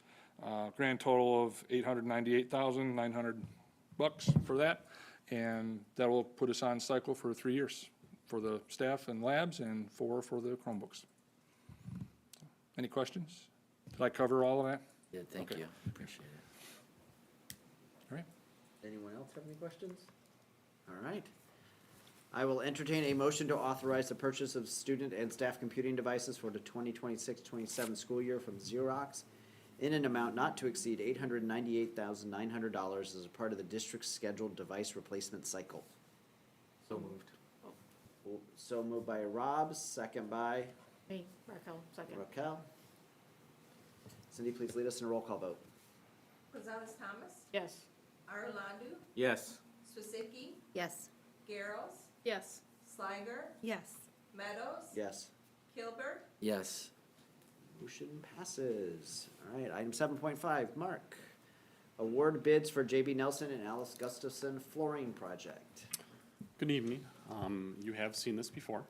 Grand total of $898,900 for that, and that will put us on cycle for 3 years for the staff and labs and 4 for the Chromebooks. Any questions? Did I cover all of that?
Yeah, thank
Okay.
you. Appreciate it.
All right.
Anyone else have any questions? All right. I will entertain a motion to authorize the purchase of student and staff computing devices for the 2026-27 school year from Xerox in an amount not to exceed $898,900 as a part of the district's scheduled device replacement cycle.
So moved.
So moved by Rob, second by
Me, Raquel, second.
Raquel. Cindy, please lead us in a roll call vote.
Gonzalez Thomas,
Yes.
Arlandu,
Yes.
Swisicki,
Yes.
Garros,
Yes.
Sliger,
Yes.
Meadows,
Yes.
Kilbert,
Yes.
Motion passes. All right, item 7.5, Mark. Award bids for JB Nelson and Alice Gustafson flooring project.
Good evening. You have seen this before.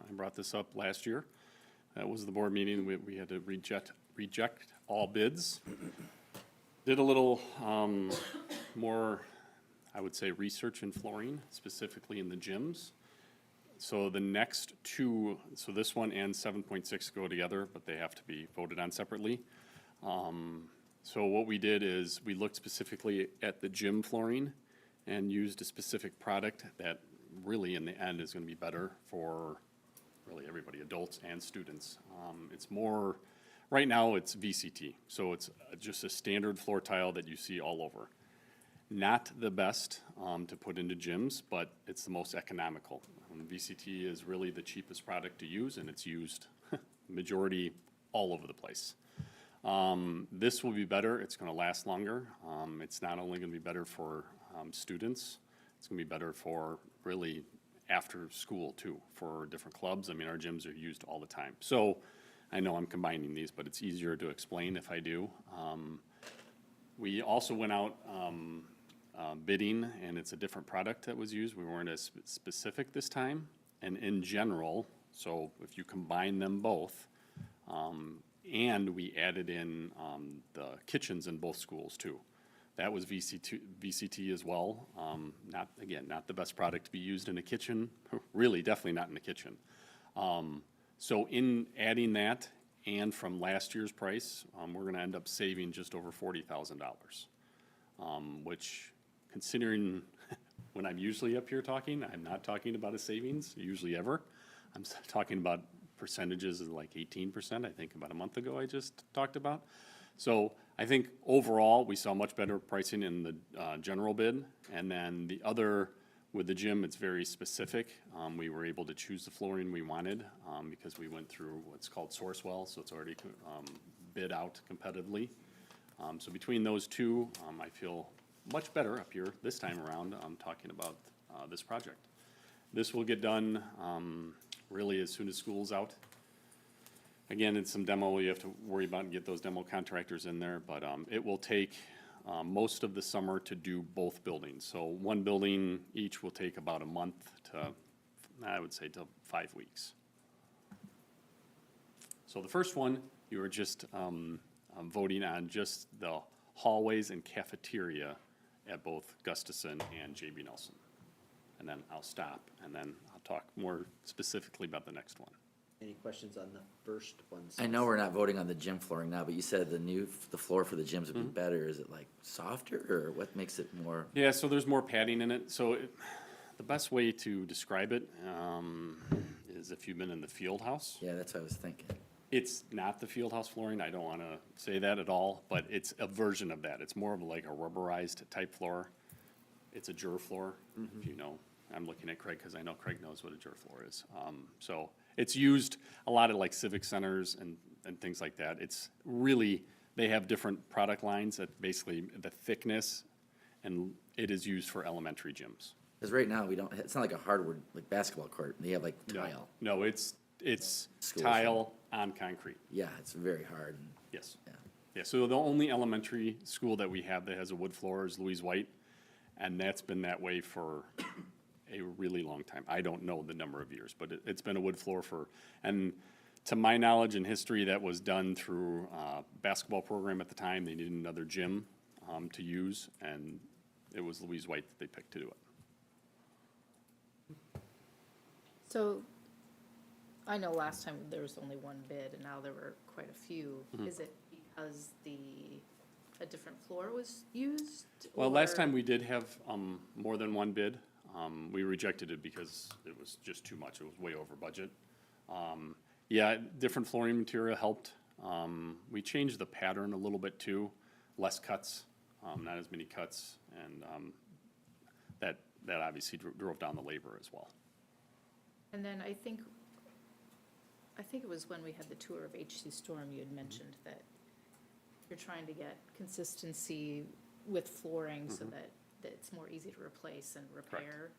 I brought this up last year. That was the board meeting. We had to reject all bids. Did a little more, I would say, research in flooring, specifically in the gyms. So the next two, so this one and 7.6 go together, but they have to be voted on separately. So what we did is we looked specifically at the gym flooring and used a specific product that really in the end is gonna be better for really everybody, adults and students. It's more, right now it's VCT, so it's just a standard floor tile that you see all over. Not the best to put into gyms, but it's the most economical. VCT is really the cheapest product to use, and it's used majority all over the place. This will be better, it's gonna last longer. It's not only gonna be better for students, it's gonna be better for really after school too, for different clubs. I mean, our gyms are used all the time. So I know I'm combining these, but it's easier to explain if I do. We also went out bidding, and it's a different product that was used. We weren't as specific this time. And in general, so if you combine them both, and we added in the kitchens in both schools too. That was VCT as well. Not, again, not the best product to be used in a kitchen, really definitely not in a kitchen. So in adding that and from last year's price, we're gonna end up saving just over $40,000. Which, considering when I'm usually up here talking, I'm not talking about a savings, usually ever. I'm talking about percentages of like 18%, I think about a month ago I just talked about. So I think overall, we saw much better pricing in the general bid. And then the other, with the gym, it's very specific. We were able to choose the flooring we wanted because we went through what's called Sourcewell, so it's already bid out competitively. So between those two, I feel much better up here this time around talking about this project. This will get done really as soon as school's out. Again, it's some demo you have to worry about and get those demo contractors in there, but it will take most of the summer to do both buildings. So one building each will take about a month to, I would say, to 5 weeks. So the first one, you were just voting on just the hallways and cafeteria at both Gustafson and JB Nelson. And then I'll stop, and then I'll talk more specifically about the next one.
Any questions on the first one?
I know we're not voting on the gym flooring now, but you said the floor for the gyms would be better. Is it like softer, or what makes it more?
Yeah, so there's more padding in it. So the best way to describe it is if you've been in the field house.
Yeah, that's what I was thinking.
It's not the field house flooring. I don't want to say that at all, but it's a version of that. It's more of like a rubberized type floor. It's a Jur floor, if you know. I'm looking at Craig because I know Craig knows what a Jur floor is. So it's used a lot at like civic centers and things like that. It's really, they have different product lines that basically the thickness, and it is used for elementary gyms.
Because right now we don't. It's not like a hardwood like basketball court. They have like tile.
No, it's tile on concrete.
Yeah, it's very hard.
Yes.
Yeah.
Yeah, so the only elementary school that we have that has a wood floor is Louise White, and that's been that way for a really long time. I don't know the number of years, but it's been a wood floor and to my knowledge and history, that was done through a basketball program at the time. They needed another gym to use, and it was Louise White that they picked to do it.
So, I know last time there was only one bid, and now there were quite a few. Is it because a different floor was used?
Well, last time we did have more than one bid. We rejected it because it was just too much. It was way over budget. Yeah, different flooring material helped. We changed the pattern a little bit too, less cuts, not as many cuts, and that obviously drove down the labor as well.
And then I think it was when we had the tour of HC Storm, you had mentioned that you're trying to get consistency with flooring so that it's more easy to replace and repair.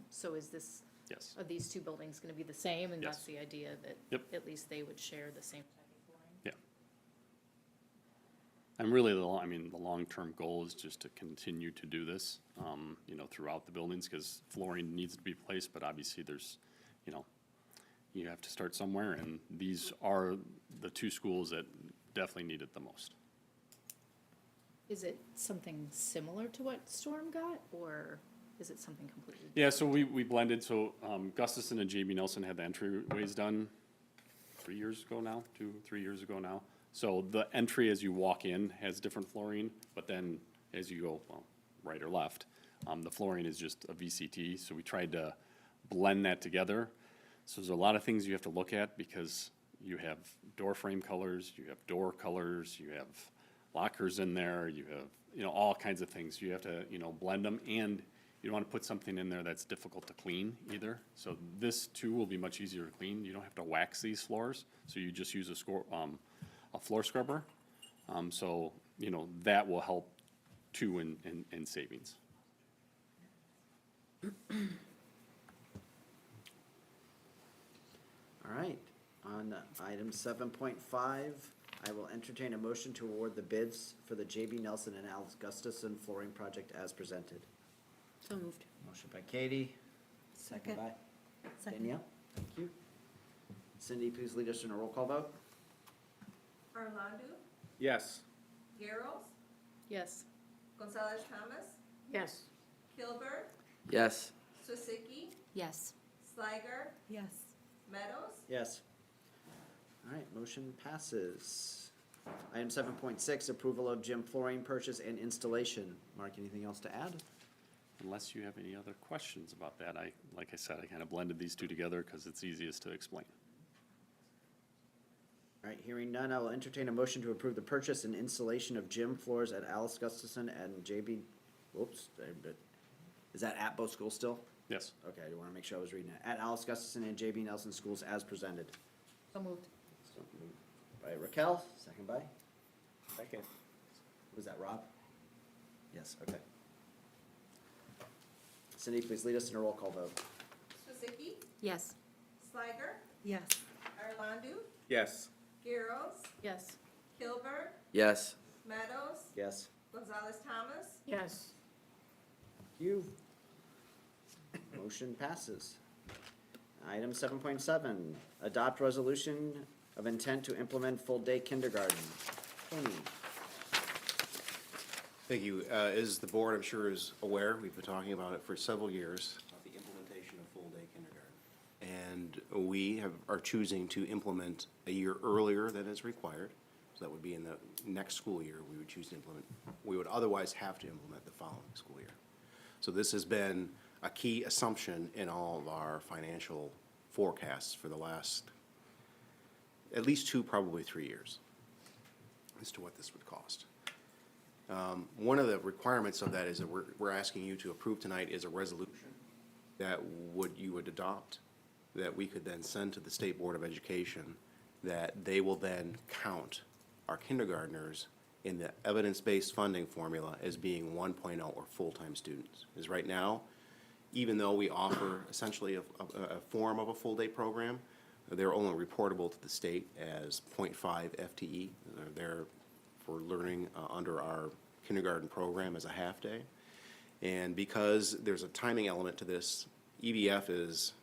So is this,
Yes.
are these two buildings going to be the same? And
Yes.
that's the idea that
Yep.
at least they would share the same type of flooring?
Yeah. And really, the long-term goal is just to continue to do this, throughout the buildings, because flooring needs to be replaced, but obviously there's, you have to start somewhere, and these are the two schools that definitely need it the most.
Is it something similar to what Storm got, or is it something completely different?
Yeah, so we blended, so Gustafson and JB Nelson had the entryways done 3 years ago now, 3 years ago now. So the entry as you walk in has different flooring, but then as you go, right or left, The flooring is just a VCT, so we tried to blend that together. So there's a lot of things you have to look at because you have door frame colors, you have door colors, you have lockers in there, you have, all kinds of things. You have to, blend them, and you don't want to put something in there that's difficult to clean either. So this too will be much easier to clean. You don't have to wax these floors, so you just use a floor scrubber. So, that will help too in savings.
All right, on item 7.5, I will entertain a motion to award the bids for the J.B. Nelson and Al Gustafson flooring project as presented.
So moved.
Motion by Katie. Second by Danielle. Thank you. Cindy, please lead us in a roll call vote.
Arlandu,
Yes.
Garros,
Yes.
Gonzalez Thomas,
Yes.
Kilburg,
Yes.
Swisicki,
Yes.
Sliger,
Yes.
Meadows,
Yes. All right, motion passes. Item 7.6, approval of gym flooring purchase and installation. Mark, anything else to add?
Unless you have any other questions about that, like I said, I kind of blended these two together because it's easiest to explain.
All right, hearing none, I will entertain a motion to approve the purchase and installation of gym floors at Alice Gustafson and JB, is that at both schools still?
Yes.
Okay, I want to make sure I was reading it. At Alice Gustafson and JB Nelson schools as presented.
So moved.
So moved by Raquel, second by,
Second.
was that Rob? Yes, okay. Cindy, please lead us in a roll call vote.
Swisicki,
Yes.
Sliger,
Yes.
Arlandu,
Yes.
Garros,
Yes.
Kilburg,
Yes.
Meadows,
Yes.
Gonzalez Thomas,
Yes.
Thank you. Motion passes. Item 7.7, adopt resolution of intent to implement full-day kindergarten. Tony.
Thank you. As the board, I'm sure, is aware, we've been talking about it for several years, about the implementation of full-day kindergarten. And we are choosing to implement a year earlier than is required. So that would be in the next school year, we would choose to implement. We would otherwise have to implement the following school year. So this has been a key assumption in all of our financial forecasts for the last at least 2, probably 3 years as to what this would cost. One of the requirements of that is that we're asking you to approve tonight is a resolution that you would adopt, that we could then send to the State Board of Education, that they will then count our kindergartners in the evidence-based funding formula as being 1.0 or full-time students. Because right now, even though we offer essentially a form of a full-day program, they're only reportable to the state as 0.5 FTE. They're for learning under our kindergarten program as a half-day. And because there's a timing element to this, EBF is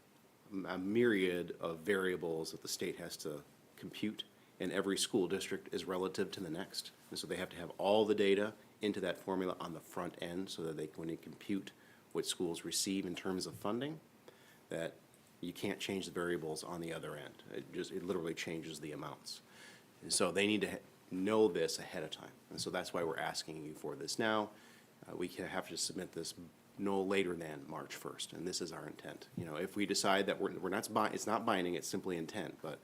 a myriad of variables that the state has to compute, and every school district is relative to the next. And so they have to have all the data into that formula on the front end so that when they compute what schools receive in terms of funding, that you can't change the variables on the other end. It literally changes the amounts. And so they need to know this ahead of time. And so that's why we're asking you for this now. We have to submit this no later than March 1st, and this is our intent. If we decide that we're not, it's not binding, it's simply intent, but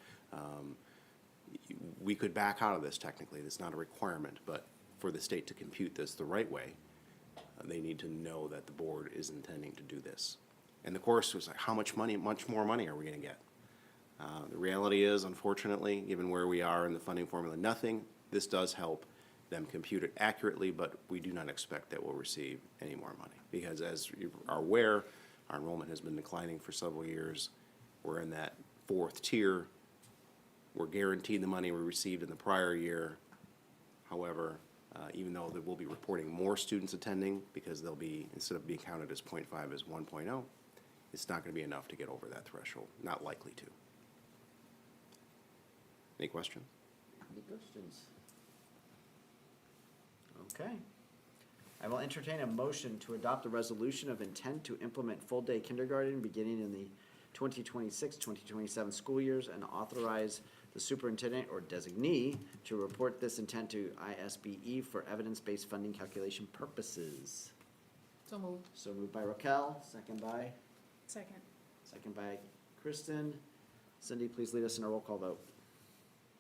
we could back out of this technically. It's not a requirement, but for the state to compute this the right way, they need to know that the board is intending to do this. And the course was like, how much more money are we going to get? The reality is, unfortunately, given where we are in the funding formula, nothing. This does help them compute it accurately, but we do not expect that we'll receive any more money. Because as you are aware, our enrollment has been declining for several years. We're in that 4th tier. We're guaranteed the money we received in the prior year. However, even though we'll be reporting more students attending, because they'll be, instead of being counted as 0.5 as 1.0, it's not going to be enough to get over that threshold. Not likely to. Any questions?
Any questions? Okay. I will entertain a motion to adopt a resolution of intent to implement full-day kindergarten beginning in the 2026-2027 school years and authorize the superintendent or designee to report this intent to ISBE for evidence-based funding calculation purposes.
So moved.
So moved by Raquel, second by?
Second.
Second by Kristen. Cindy, please lead us in a roll call vote.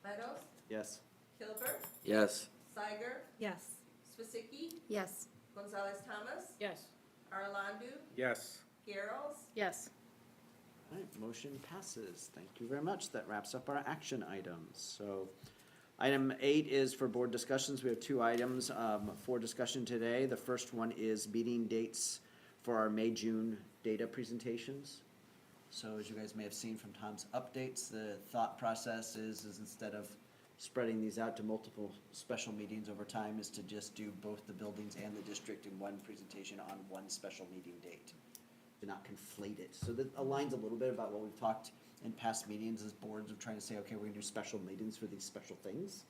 Meadows,
Yes.
Kilburg,
Yes.
Steiger,
Yes.
Swisicki,
Yes.
Gonzalez Thomas,
Yes.
Arlandu,
Yes.
Garrels,
Yes.
All right, motion passes. Thank you very much. That wraps up our action items. So item 8 is for board discussions. We have 2 items for discussion today. The first one is meeting dates for our May, June data presentations. So as you guys may have seen from Tom's updates, the thought process is instead of spreading these out to multiple special meetings over time, is to just do both the buildings and the district in one presentation on one special meeting date, to not conflate it. So that aligns a little bit about what we've talked in past meetings as boards of trying to say, okay, we're gonna do special meetings for these special things,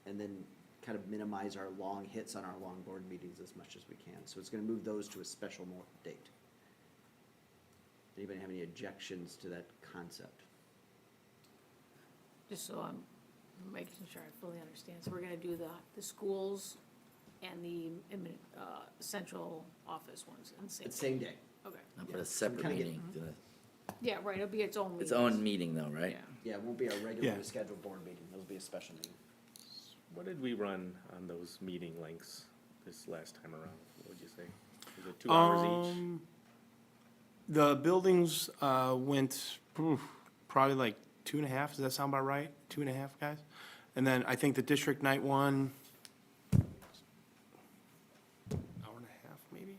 and then kind of minimize our long hits on our long board meetings as much as we can. So it's gonna move those to a special date. Anybody have any objections to that concept?
Just so I'm making sure I fully understand. So we're gonna do the schools and the central office ones in the same.
It's same day.
Okay.
But a separate
kinda get-
meeting.
Yeah, right, it'll be its own meeting.
Its own meeting though, right?
Yeah, it won't be a regularly
Yeah.
scheduled board meeting. It'll be a special meeting.
What did we run on those meeting links this last time around? What would you say? Was it 2 hours each?
The buildings went probably like 2.5. Does that sound about right? 2.5, guys? And then I think the district night one, hour and a half, maybe?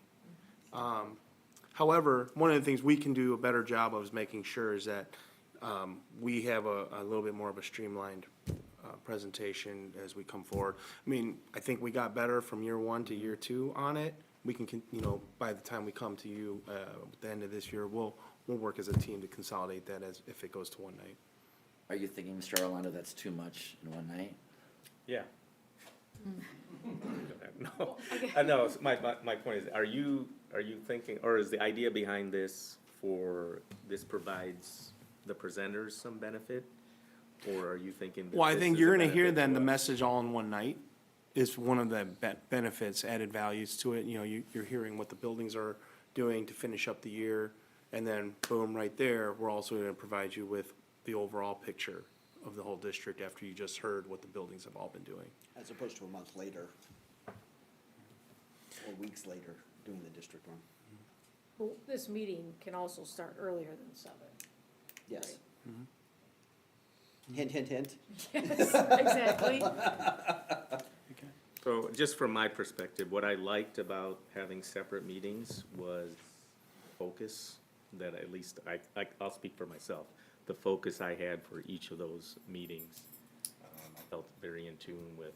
However, one of the things we can do a better job of is making sure is that we have a little bit more of a streamlined presentation as we come forward. I mean, I think we got better from year 1 to year 2 on it. We can, by the time we come to you at the end of this year, we'll work as a team to consolidate that as if it goes to one night.
Are you thinking, Mr. Orlando, that's too much in one night?
Yeah. No, no, my point is, are you thinking, or is the idea behind this this provides the presenters some benefit? Or are you thinking that
Well, I
this
think
is
you're
a
gonna hear
benefit
then
to
the
us?
message all in one night is one of the benefits, added values to it. You're hearing what the buildings are doing to finish up the year. And then boom, right there, we're also gonna provide you with the overall picture of the whole district after you just heard what the buildings have all been doing.
As opposed to a month later, or weeks later, doing the district one.
Well, this meeting can also start earlier than 7.
Yes. Hint, hint, hint.
Yes, exactly.
So just from my perspective, what I liked about having separate meetings was focus, that at least I'll speak for myself. The focus I had for each of those meetings, I felt very in tune with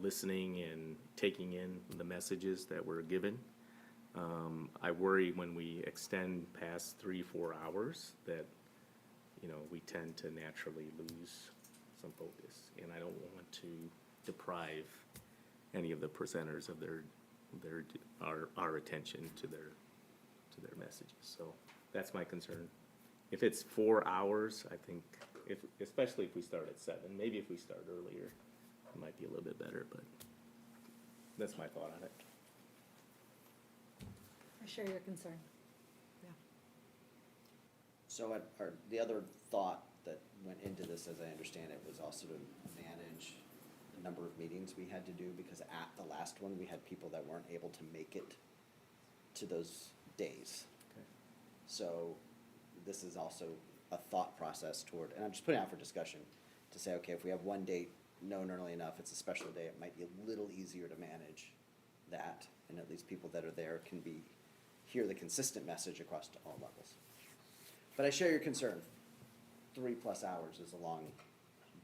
listening and taking in the messages that were given. I worry when we extend past 3-4 hours that, we tend to naturally lose some focus. And I don't want to deprive any of the presenters of our attention to their messages. So that's my concern. If it's 4 hours, I think, especially if we start at 7, maybe if we start earlier, it might be a little bit better, but that's my thought on it.
I share your concern.
So the other thought that went into this, as I understand it, was also to manage the number of meetings we had to do, because at the last one, we had people that weren't able to make it to those days.
Okay.
So this is also a thought process toward, and I'm just putting it out for discussion, to say, okay, if we have one date known early enough, it's a special day, it might be a little easier to manage that, and at least people that are there can hear the consistent message across to all levels. But I share your concern. 3+ hours is a long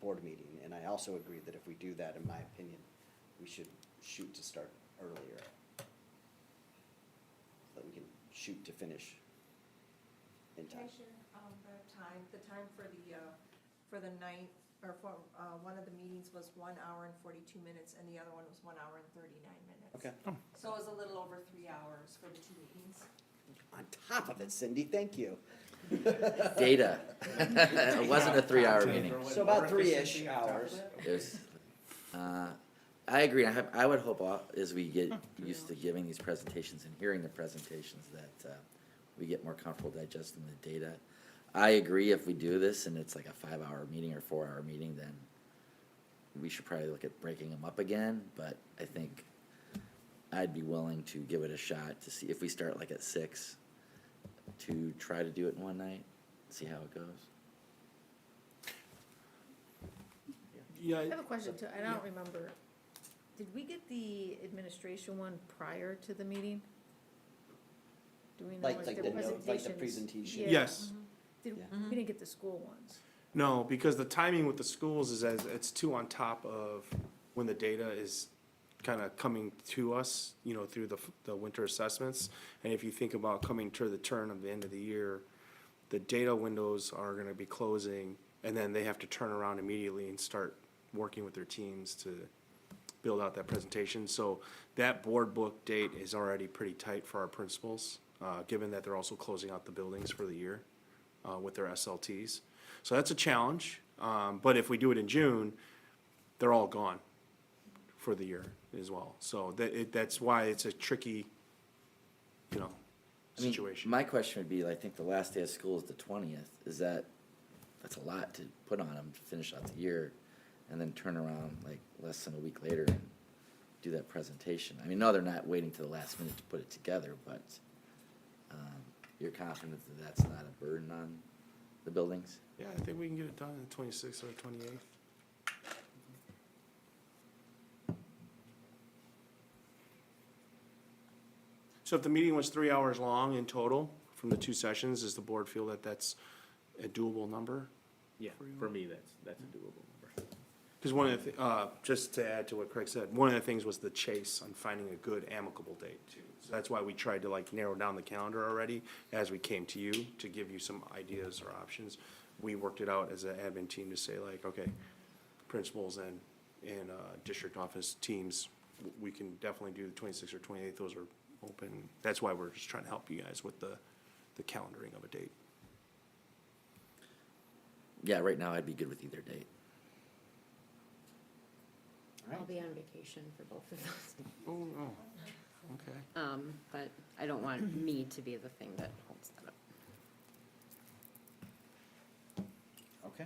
board meeting, and I also agree that if we do that, in my opinion, we should shoot to start earlier. So that we can shoot to finish in
Can I
time.
share, the time for the night, or for, one of the meetings was 1 hour and 42 minutes, and the other one was 1 hour and 39 minutes.
Okay.
So it was a little over 3 hours for the 2 meetings.
On top of it, Cindy, thank you.
Data. It wasn't a 3-hour meeting.
So about 3-ish hours.
There's, I agree. I would hope as we get used to giving these presentations and hearing the presentations that we get more comfortable digesting the data. I agree, if we do this and it's like a 5-hour meeting or 4-hour meeting, then we should probably look at breaking them up again. But I think I'd be willing to give it a shot to see if we start like at 6 to try to do it in one night, see how it goes.
Yeah,
I have a question too, I don't remember, did we get the administration one prior to the meeting? Do we know,
Like
if
the
the
note, like the
presentations?
presentation.
Yeah.
Yes.
Did,
Yeah.
we didn't get the school ones.
No, because the timing with the schools is as, it's too on top of when the data is kind of coming to us, you know, through the winter assessments. And if you think about coming to the turn of the end of the year, the data windows are gonna be closing, and then they have to turn around immediately and start working with their teams to build out that presentation. So that board book date is already pretty tight for our principals, given that they're also closing out the buildings for the year, with their SLTs. So that's a challenge, but if we do it in June, they're all gone for the year as well. So that's why it's a tricky, you know,
I mean,
situation.
my question would be, I think the last day of school is the 20th. That's a lot to put on them to finish out the year and then turn around like less than a week later and do that presentation. I mean, no, they're not waiting to the last minute to put it together, but you're confident that that's not a burden on the buildings?
Yeah, I think we can get it done on the 26th or 28th. So if the meeting was 3 hours long in total from the 2 sessions, does the board feel that that's a doable number?
Yeah, for me, that's a doable number.
Because one of the, just to add to what Craig said, one of the things was the chase on finding a good amicable date too. So that's why we tried to like narrow down the calendar already as we came to you to give you some ideas or options. We worked it out as an admin team to say like, okay, principals and district office teams, we can definitely do the 26th or 28th. Those are open. That's why we're just trying to help you guys with the calendaring of a date.
Yeah, right now I'd be good with either date.
I'll be on vacation for both of those.
Oh, okay.
But I don't want me to be the thing that holds that up.
Okay.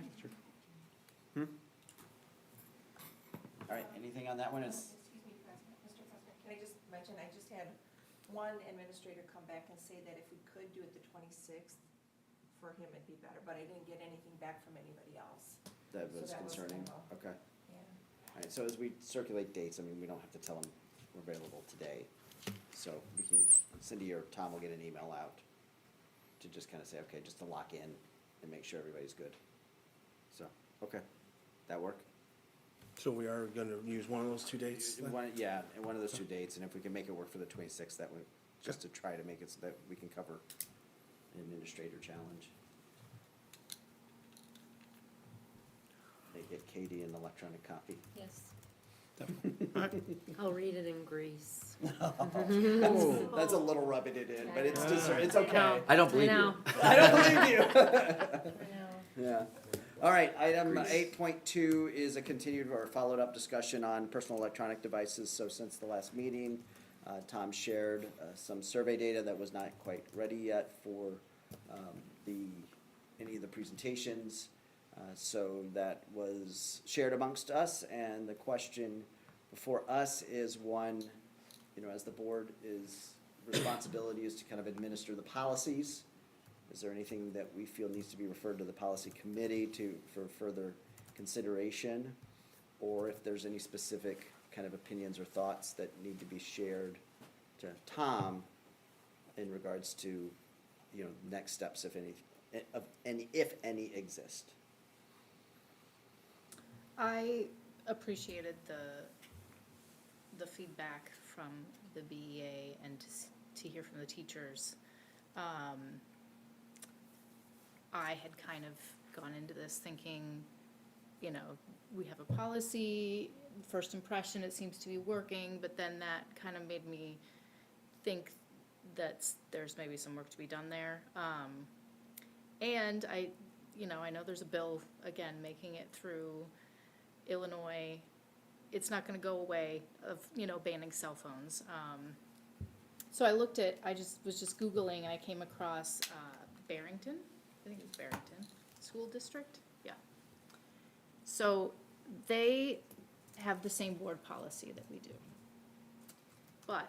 All right, anything on that one? It's,
Excuse me, Mr. President, can I just mention, I just had one administrator come back and say that if we could do it the 26th, for him it'd be better, but I didn't get anything back from anybody else.
that
So
was
that was
concerning,
kind of
okay.
Yeah.
All right, so as we circulate dates, I mean, we don't have to tell them we're available today. So we can, Cindy or Tom will get an email out to just kind of say, okay, just to lock in and make sure everybody's good. So, okay, that work?
So we are gonna use one of those 2 dates then?
Yeah, and one of those 2 dates, and if we can make it work for the 26th, that would, just to try to make it so that we can cover an administrator challenge. They get Katie an electronic copy.
Yes.
Definitely.
I'll read it in Greece.
That's a little rubbing it in, but it's just, it's okay.
I don't believe you.
I don't believe you.
I know.
Yeah. All right, item 8.2 is a continued or followed up discussion on personal electronic devices. So since the last meeting, Tom shared some survey data that was not quite ready yet for any of the presentations. So that was shared amongst us, and the question before us is one, you know, as the board responsibility is to kind of administer the policies. Is there anything that we feel needs to be referred to the policy committee for further consideration? Or if there's any specific kind of opinions or thoughts that need to be shared to Tom in regards to, you know, next steps, if any exist?
I appreciated the feedback from the BEA and to hear from the teachers. I had kind of gone into this thinking, you know, we have a policy, first impression, it seems to be working, but then that kind of made me think that there's maybe some work to be done there. And I know there's a bill, again, making it through Illinois it's not gonna go away of, banning cell phones. So I was just Googling and I came across, Barrington, I think it's Barrington School District, yeah. So they have the same board policy that we do. But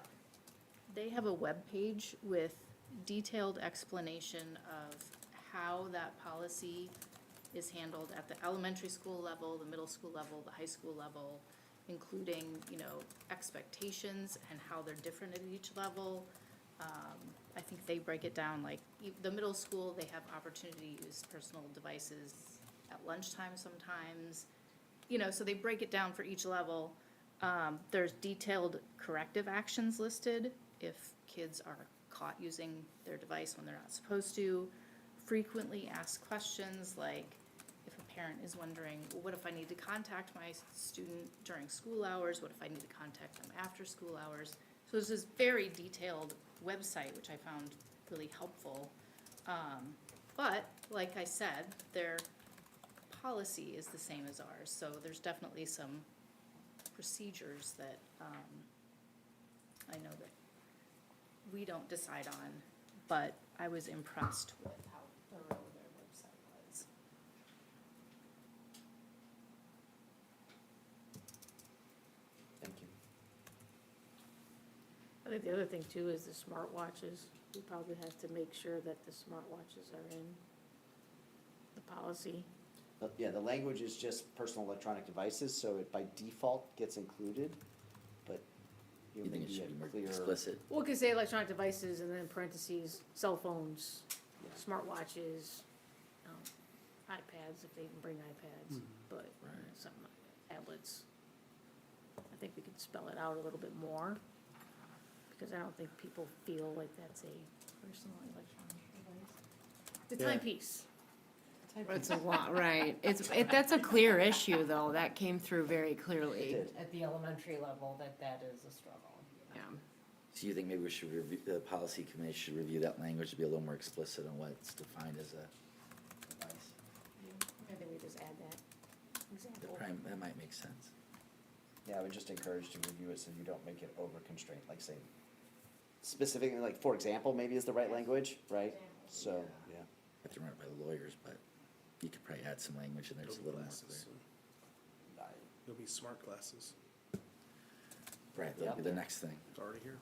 they have a web page with detailed explanation of how that policy is handled at the elementary school level, the middle school level, the high school level, including, expectations and how they're different at each level. I think they break it down, like, the middle school, they have opportunity to use personal devices at lunchtime sometimes. So they break it down for each level. There's detailed corrective actions listed if kids are caught using their device when they're not supposed to. Frequently asked questions, like if a parent is wondering, well, what if I need to contact my student during school hours? What if I need to contact them after school hours? So there's this very detailed website, which I found really helpful. But like I said, their policy is the same as ours, so there's definitely some procedures that I know that we don't decide on, but I was impressed with how thorough their website was.
Thank you.
I think the other thing too is the smartwatches. We probably have to make sure that the smartwatches are in the policy.
But yeah, the language is just personal electronic devices, so it by default gets included, but
You think it
maybe
should be
a
more
clear.
explicit?
Well, it could say electronic devices and then in parentheses, cell phones, smartwatches, iPads, if they can bring iPads, but something like tablets. I think we could spell it out a little bit more, because I don't think people feel like that's a personal electronic device. The
Yeah.
timepiece.
It's a lot, right. That's a clear issue, though. That came through very clearly at the elementary level, that is a struggle. Yeah.
So you think maybe we should review, the policy committee should review that language to be a little more explicit on what's defined as a device?
I think we just add that example.
That might make sense.
Yeah, I would just encourage to review it so you don't make it over constrained, like say, specifically, like, for example, maybe is the right language, right? So, yeah.
Have to run it by the lawyers, but you could probably add some language in there that's a little more clear.
You'll be smart glasses.
Right, that'll be the next thing.
It's already here.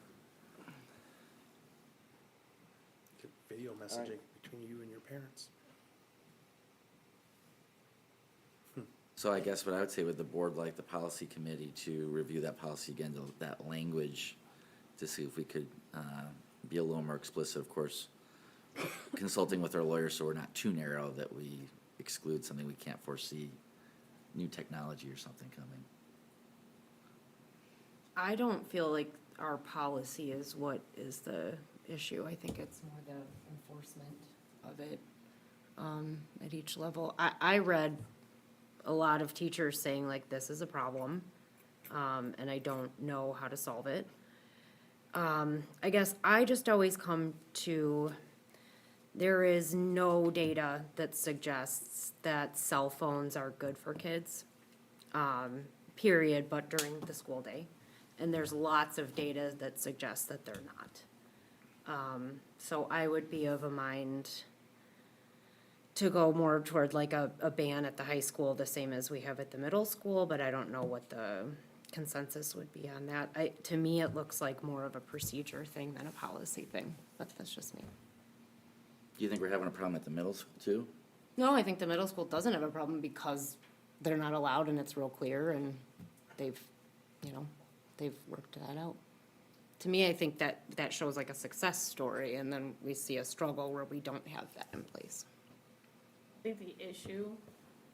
Get video messaging between you and your parents.
So I guess what I would say with the board, like the policy committee, to review that policy again, that language, to see if we could be a little more explicit, of course, consulting with our lawyers so we're not too narrow that we exclude something we can't foresee, new technology or something coming.
I don't feel like our policy is what is the issue. I think it's more the enforcement of it at each level. I read a lot of teachers saying like, this is a problem, and I don't know how to solve it. I guess I just always come to, there is no data that suggests that cell phones are good for kids, period, but during the school day. And there's lots of data that suggests that they're not. So I would be of a mind to go more toward like a ban at the high school, the same as we have at the middle school, but I don't know what the consensus would be on that. To me, it looks like more of a procedure thing than a policy thing, but that's just me.
Do you think we're having a problem at the middle school too?
No, I think the middle school doesn't have a problem because they're not allowed and it's real clear and they've worked that out. To me, I think that shows like a success story and then we see a struggle where we don't have that in place.
I think the issue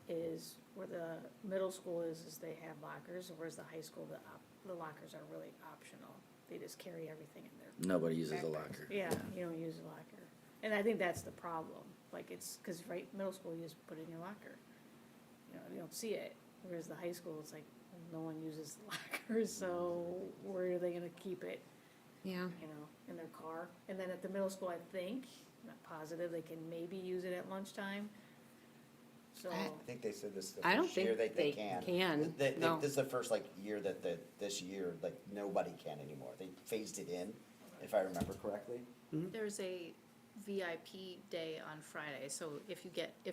is where the middle school is they have lockers, whereas the high school, the lockers are really optional. They just carry everything in there.
Nobody uses a locker.
Yeah, you don't use a locker. And I think that's the problem. Like it's, cause middle school, you just put it in your locker. You don't see it. Whereas the high school, it's like, no one uses the lockers, so where are they gonna keep it?
Yeah.
In their car. And then at the middle school, I think, not positive, they can maybe use it at lunchtime. So,
I think they said this is the
I don't
first year
think
they
they
can.
can,
They-
no.
This is the first like year that this year, like, nobody can anymore. They phased it in, if I remember correctly.
There's a VIP day on Friday, so if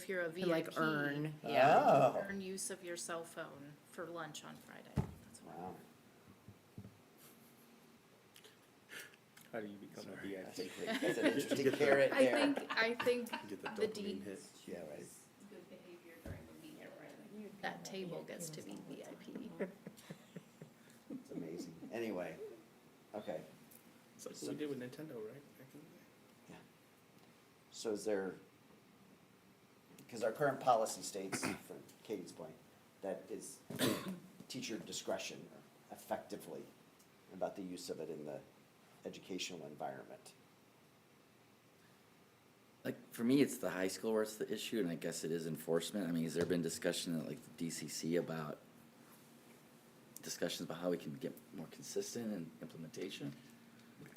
you're a
Can, like,
VIP.
earn,
Yeah,
Oh.
earn use of your cell phone for lunch on Friday. That's what
Wow.
How do you become a
That's
VIP?
that's an interesting carrot
I
there.
think
Get the
the
dopamine hit.
Yeah, right.
good behavior during the week, that table gets to be VIP.
It's amazing. Anyway, okay.
It's like what we did with Nintendo, right? Back in the day.
Yeah. So is there, because our current policy states, for Katie's point, that is teacher discretion effectively about the use of it in the educational environment.
Like, for me, it's the high school where it's the issue, and I guess it is enforcement. I mean, has there been discussion at like the DCC about discussions about how we can get more consistent in implementation?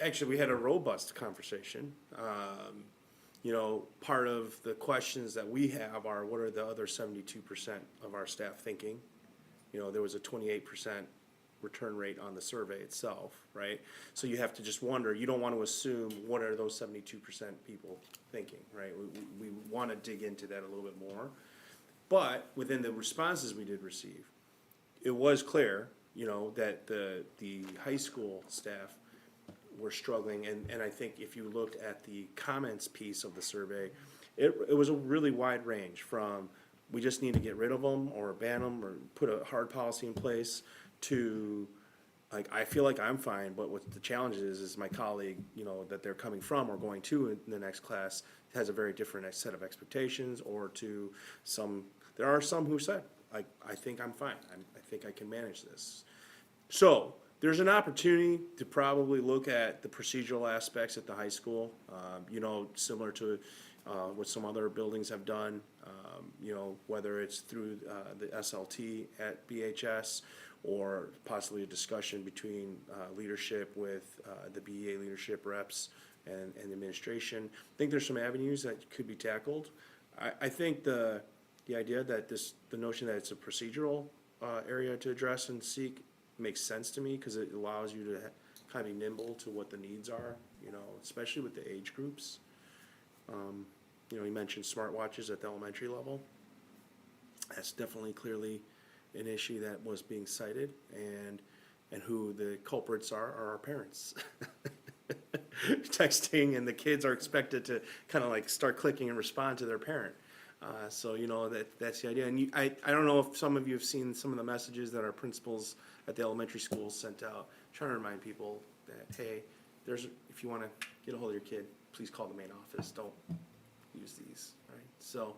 Actually, we had a robust conversation. You know, part of the questions that we have are, what are the other 72% of our staff thinking? You know, there was a 28% return rate on the survey itself, right? So you have to just wonder, you don't want to assume what are those 72% people thinking, right? We want to dig into that a little bit more. But within the responses we did receive, it was clear, you know, that the high school staff were struggling, and I think if you looked at the comments piece of the survey, it was a really wide range from, we just need to get rid of them, or ban them, or put a hard policy in place, to, like, I feel like I'm fine, but what the challenge is my colleague, you know, that they're coming from or going to in the next class has a very different set of expectations, or to some, there are some who said, I think I'm fine, I think I can manage this. So, there's an opportunity to probably look at the procedural aspects at the high school, you know, similar to what some other buildings have done, you know, whether it's through the SLT at BHS, or possibly a discussion between leadership with the BEA leadership reps and administration. I think there's some avenues that could be tackled. I think the idea that the notion that it's a procedural area to address and seek makes sense to me, because it allows you to kind of be nimble to what the needs are, you know, especially with the age groups. You know, you mentioned smartwatches at the elementary level. That's definitely clearly an issue that was being cited, and who the culprits are our parents. Texting, and the kids are expected to kind of like start clicking and respond to their parent. So, you know, that's the idea. And I don't know if some of you have seen some of the messages that our principals at the elementary schools sent out, trying to remind people that, hey, if you want to get a hold of your kid, please call the main office. Don't use these, right? So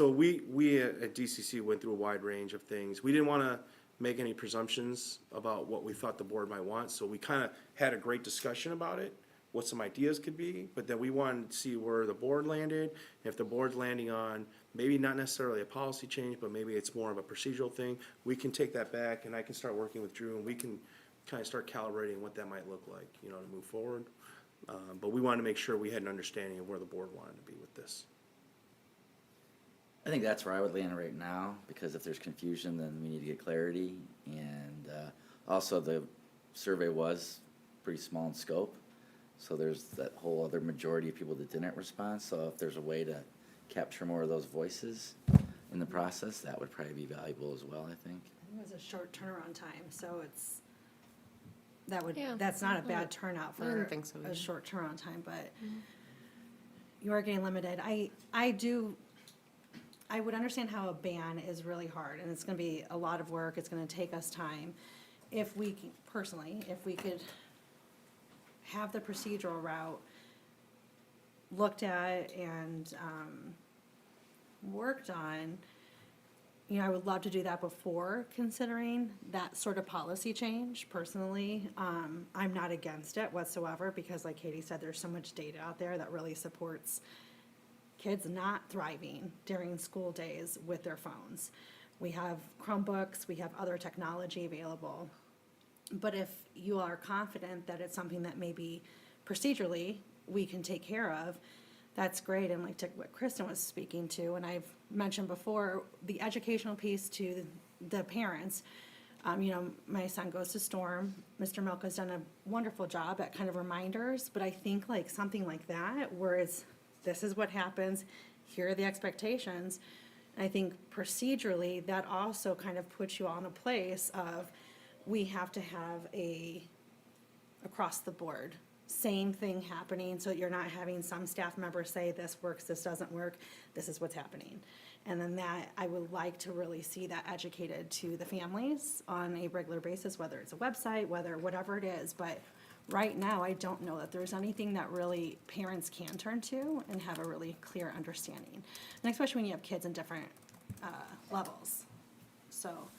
we at DCC went through a wide range of things. We didn't want to make any presumptions about what we thought the board might want, so we kind of had a great discussion about it, what some ideas could be, but then we wanted to see where the board landed. If the board's landing on maybe not necessarily a policy change, but maybe it's more of a procedural thing, we can take that back, and I can start working with Drew, and we can kind of start calibrating what that might look like, you know, to move forward. But we wanted to make sure we had an understanding of where the board wanted to be with this.
I think that's where I would land right now, because if there's confusion, then we need to get clarity. And also, the survey was pretty small in scope, so there's that whole other majority of people that didn't respond. So if there's a way to capture more of those voices in the process, that would probably be valuable as well, I think.
It was a short turnaround time, so
Yeah.
that's not a bad turnout
I didn't
for
think so
a
either.
short turnaround time, but you are getting limited. I would understand how a ban is really hard, and it's gonna be a lot of work, it's gonna take us time. If we could have the procedural route looked at and worked on, you know, I would love to do that before considering that sort of policy change, personally. I'm not against it whatsoever, because like Katie said, there's so much data out there that really supports kids not thriving during school days with their phones. We have Chromebooks, we have other technology available. But if you are confident that it's something that maybe procedurally we can take care of, that's great, and like to what Kristen was speaking to, and I've mentioned before, the educational piece to the parents. You know, my son goes to Storm, Mr. Milka's done a wonderful job at kind of reminders, but I think like something like that, where it's, this is what happens, here are the expectations. I think procedurally, that also kind of puts you all in a place of, we have to have across the board, same thing happening, so you're not having some staff member say, this works, this doesn't work, this is what's happening. And then that, I would like to really see that educated to the families on a regular basis, whether it's a website, whatever it is, but right now, I don't know that there's anything that really parents can turn to and have a really clear understanding. And especially when you have kids in different levels. So,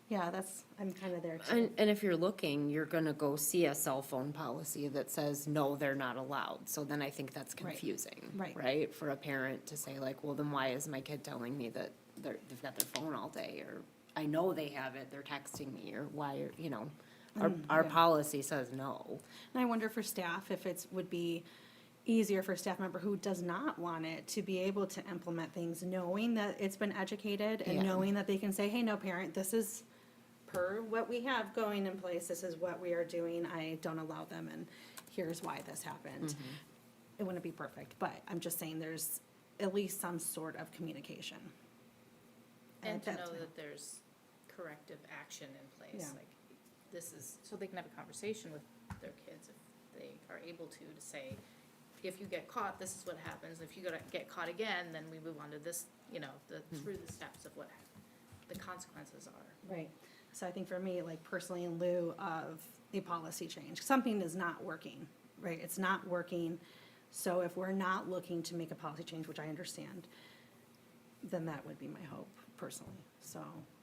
yeah, I'm kind of there too.
And if you're looking, you're gonna go see a cell phone policy that says, no, they're not allowed. So then I think that's confusing.
Right.
For a parent to say like, well, then why is my kid telling me that they've got their phone all day? Or I know they have it, they're texting me, or why, you know. Our policy says no.
And I wonder for staff, if it would be easier for a staff member who does not want it to be able to implement things, knowing that it's been educated and
Yeah.
knowing that they can say, hey, no, parent, this is per what we have going in place, this is what we are doing, I don't allow them, and here's why this happened. It wouldn't be perfect, but I'm just saying there's at least some sort of communication.
And to
that's
know
my-
that there's corrective action in place,
Yeah.
like, this is, so they can have a conversation with their kids if they are able to say, if you get caught, this is what happens, if you get caught again, then we move on to this, you know, through the steps of what the consequences are.
Right. So I think for me, like personally, in lieu of a policy change, something is not working, right? It's not working. So if we're not looking to make a policy change, which I understand, then that would be my hope personally. So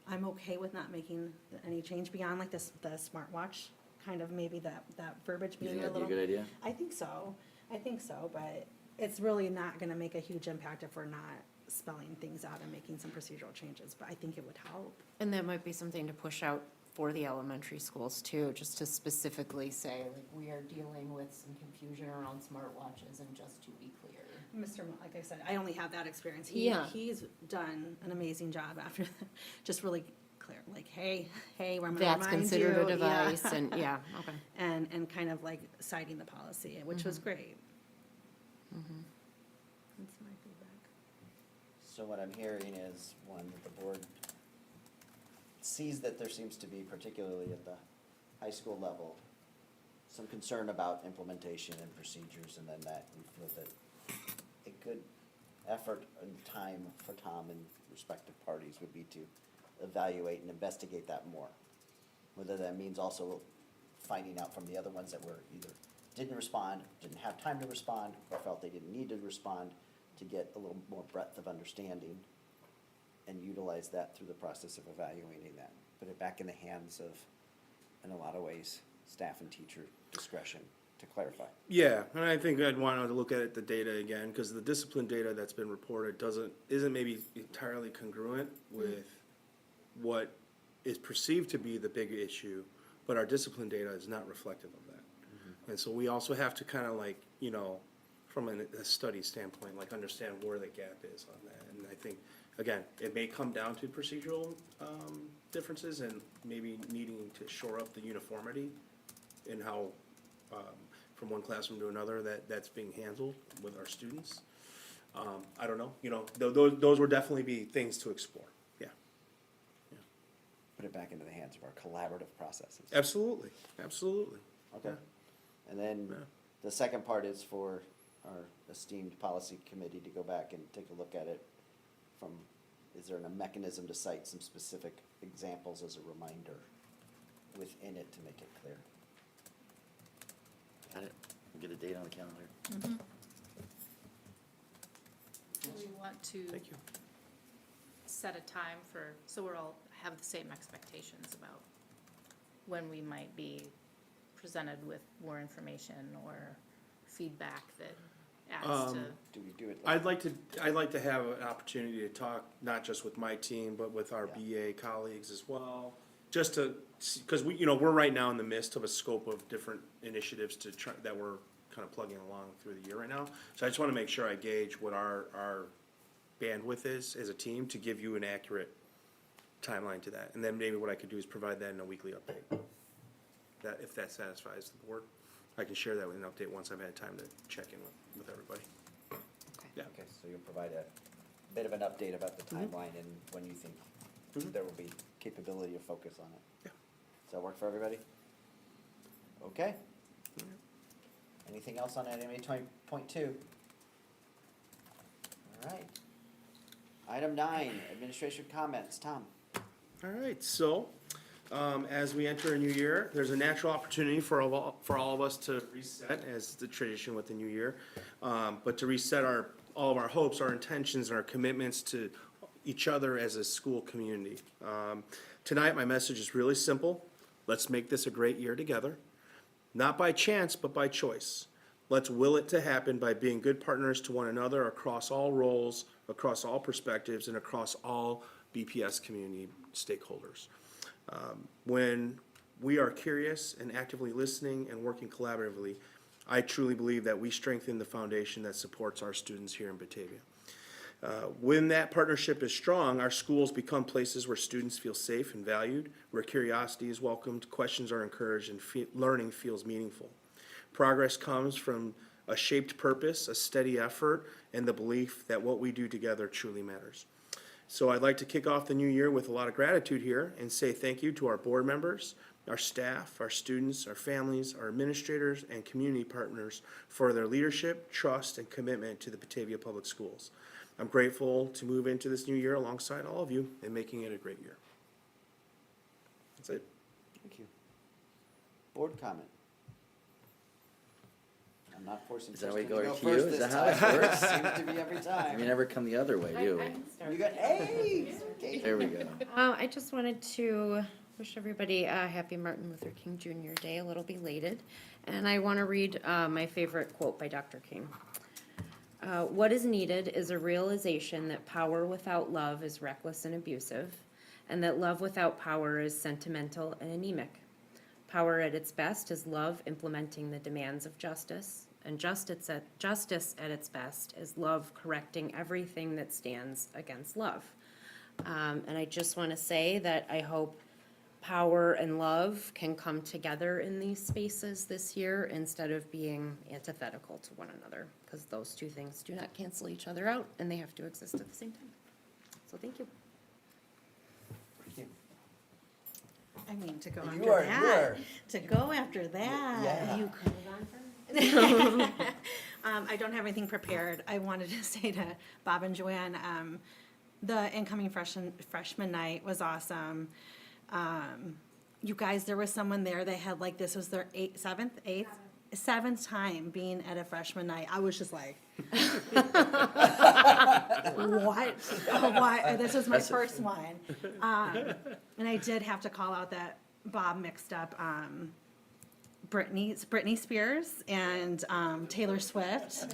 I'm okay with not making any change beyond like this, the smartwatch, kind of maybe that verbiage
You
being
think
a
that'd be
little.
a good idea?
I think so, but it's really not gonna make a huge impact if we're not spelling things out and making some procedural changes, but I think it would help.
And that might be something to push out for the elementary schools too, just to specifically say, like, we are dealing with some confusion around smartwatches, and just to be clear.
Like I said, I only have that experience.
Yeah.
He's done an amazing job after that, just really clear, like, hey, I'm gonna
That's
remind
considered
you,
a device, and, yeah, okay.
And kind of like citing the policy, which was great. That's my feedback.
So what I'm hearing is, one, that the board sees that there seems to be, particularly at the high school level, some concern about implementation and procedures, and then that we feel that a good effort and time for Tom and respective parties would be to evaluate and investigate that more. Whether that means also finding out from the other ones that were either didn't respond, didn't have time to respond, or felt they didn't need to respond, to get a little more breadth of understanding and utilize that through the process of evaluating that. Put it back in the hands of, in a lot of ways, staff and teacher discretion to clarify.
Yeah, and I think I'd want to look at the data again, because the discipline data that's been reported isn't maybe entirely congruent with what is perceived to be the big issue, but our discipline data is not reflective of that. And so we also have to kind of like, you know, from a study standpoint, like understand where the gap is on that. And I think, again, it may come down to procedural differences and maybe needing to shore up the uniformity in how, from one classroom to another, that's being handled with our students. I don't know, you know, those would definitely be things to explore, yeah.
Put it back into the hands of our collaborative processes.
Absolutely, absolutely.
Okay. And then the second part is for our esteemed policy committee to go back and take a look at it from, is there a mechanism to cite some specific examples as a reminder within it to make it clear?
Got it. We'll get a date on the calendar.
Do we want to
Thank you.
set a time for, so we're all have the same expectations about when we might be presented with more information or feedback that adds to?
Do we do it?
I'd like to have an opportunity to talk, not just with my team, but with our BA colleagues as well. Just to, because we're right now in the midst of a scope of different initiatives that we're kind of plugging along through the year right now. So I just want to make sure I gauge what our bandwidth is as a team to give you an accurate timeline to that. And then maybe what I could do is provide that in a weekly update. That, if that satisfies the board, I can share that with an update once I've had time to check in with everybody. Yeah.
Okay, so you'll provide a bit of an update about the timeline and when you think there will be capability of focus on it.
Yeah.
Does that work for everybody? Okay. Anything else on item 8.2? All right. Item 9, administration comments. Tom?
All right, so, as we enter a new year, there's a natural opportunity for all of us to reset, as the tradition with the new year, but to reset all of our hopes, our intentions, and our commitments to each other as a school community. Tonight, my message is really simple. Let's make this a great year together, not by chance, but by choice. Let's will it to happen by being good partners to one another across all roles, across all perspectives, and across all BPS community stakeholders. When we are curious and actively listening and working collaboratively, I truly believe that we strengthen the foundation that supports our students here in Batavia. When that partnership is strong, our schools become places where students feel safe and valued, where curiosity is welcomed, questions are encouraged, and learning feels meaningful. Progress comes from a shaped purpose, a steady effort, and the belief that what we do together truly matters. So I'd like to kick off the new year with a lot of gratitude here and say thank you to our board members, our staff, our students, our families, our administrators, and community partners for their leadership, trust, and commitment to the Batavia Public Schools. I'm grateful to move into this new year alongside all of you and making it a great year. That's it.
Thank you. Board comment? I'm not forcing
Is that how we
Kristen
go
to
to you?
first
Is
this
that how
time.
it works?
Seems to be every time.
We never come the other way, do we?
You got, hey! Okay.
There we go.
I just wanted to wish everybody a happy Martin Luther King Jr. Day, a little belated. And I want to read my favorite quote by Dr. King. What is needed is a realization that power without love is reckless and abusive, and that love without power is sentimental and anemic. Power at its best is love implementing the demands of justice, and justice at its best is love correcting everything that stands against love. And I just want to say that I hope power and love can come together in these spaces this year instead of being antithetical to one another, because those two things do not cancel each other out and they have to exist at the same time. So thank you.
Thank you.
I mean, to go
You
after
are-
that.
you are-
To go after that.
Yeah.
You could I don't have anything prepared. I wanted to say to Bob and Joanne, the incoming freshman night was awesome. You guys, there was someone there, they had like, this was their seventh time being at a freshman night. I was just like, what? What? This was my first one. And I did have to call out that Bob mixed up, Britney Spears and Taylor Swift.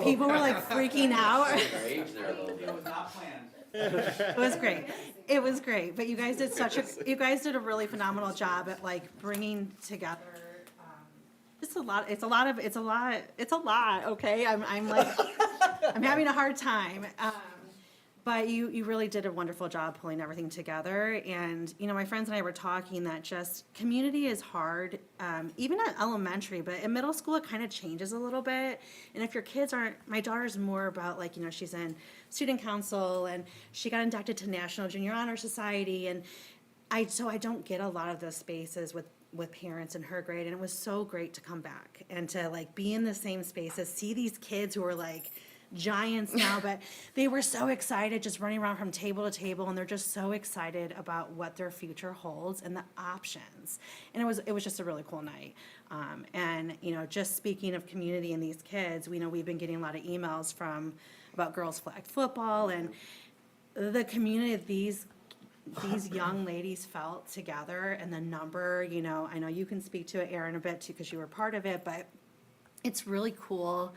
People were like freaking out.
It was not planned.
It was great. It was great. But you guys did a really phenomenal job at like bringing together. It's a lot. Okay, I'm like, I'm having a hard time. But you really did a wonderful job pulling everything together. And, you know, my friends and I were talking that just community is hard, even at elementary, but in middle school, it kind of changes a little bit. And if your kids aren't, my daughter's more about like, you know, she's in student council and she got inducted to National Junior Honor Society. And so I don't get a lot of those spaces with parents in her grade. And it was so great to come back and to like be in the same spaces, see these kids who are like giants now, but they were so excited just running around from table to table, and they're just so excited about what their future holds and the options. And it was just a really cool night. And you know, just speaking of community and these kids, we know we've been getting a lot of emails about girls flag football and the community these young ladies felt together, and the number, you know, I know you can speak to it, Erin, a bit too, because you were part of it, but it's really cool.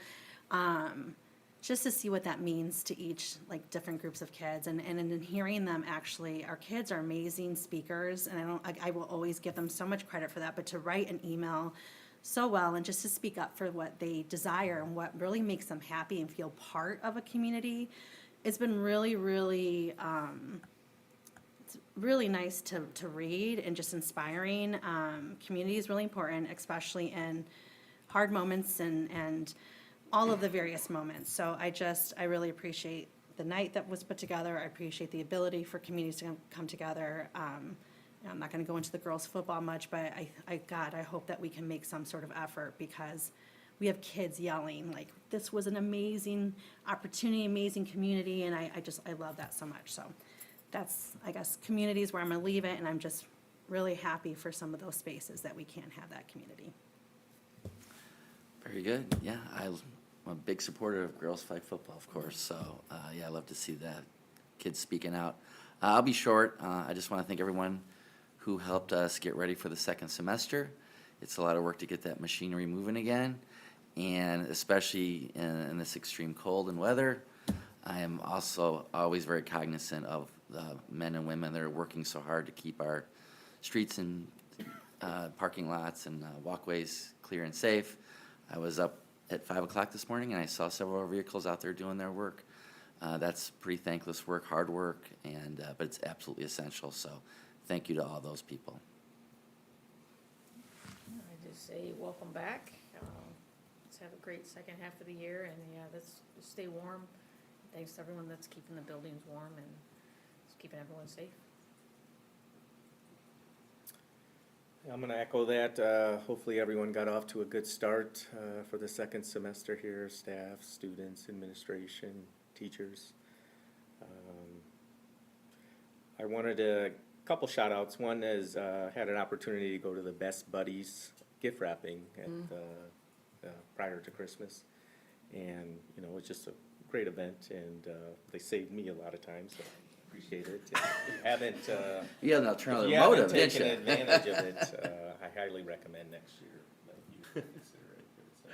Just to see what that means to each, like, different groups of kids, and in hearing them, actually, our kids are amazing speakers, and I will always give them so much credit for that, but to write an email so well, and just to speak up for what they desire and what really makes them happy and feel part of a community. It's been really, really, it's really nice to read and just inspiring. Community is really important, especially in hard moments and all of the various moments. So I really appreciate the night that was put together. I appreciate the ability for communities to come together. I'm not going to go into the girls' football much, but I hope that we can make some sort of effort, because we have kids yelling, like, this was an amazing opportunity, amazing community, and I love that so much. So that's, I guess, communities where I'm going to leave it, and I'm just really happy for some of those spaces that we can have that community.
Very good. Yeah, I'm a big supporter of girls flag football, of course. So, yeah, I love to see that, kids speaking out. I'll be short. I just want to thank everyone who helped us get ready for the second semester. It's a lot of work to get that machinery moving again, and especially in this extreme cold and weather. I am also always very cognizant of the men and women that are working so hard to keep our streets and parking lots and walkways clear and safe. I was up at 5 o'clock this morning, and I saw several vehicles out there doing their work. That's pretty thankless work, hard work, and but it's absolutely essential. So thank you to all those people.
I just say welcome back. Let's have a great second half of the year, and yeah, let's stay warm. Thanks to everyone that's keeping the buildings warm and just keeping everyone safe.
I'm going to echo that. Hopefully everyone got off to a good start for the second semester here, staff, students, administration, teachers. I wanted a couple shout outs. One is had an opportunity to go to the Best Buddies gift wrapping at prior to Christmas. And, you know, it was just a great event, and they saved me a lot of time, so I appreciate it. If you haven't,
You had an alternative
if you haven't
motive, didn't
taken
you?
advantage of it, I highly recommend next year that you consider it. 'Cause,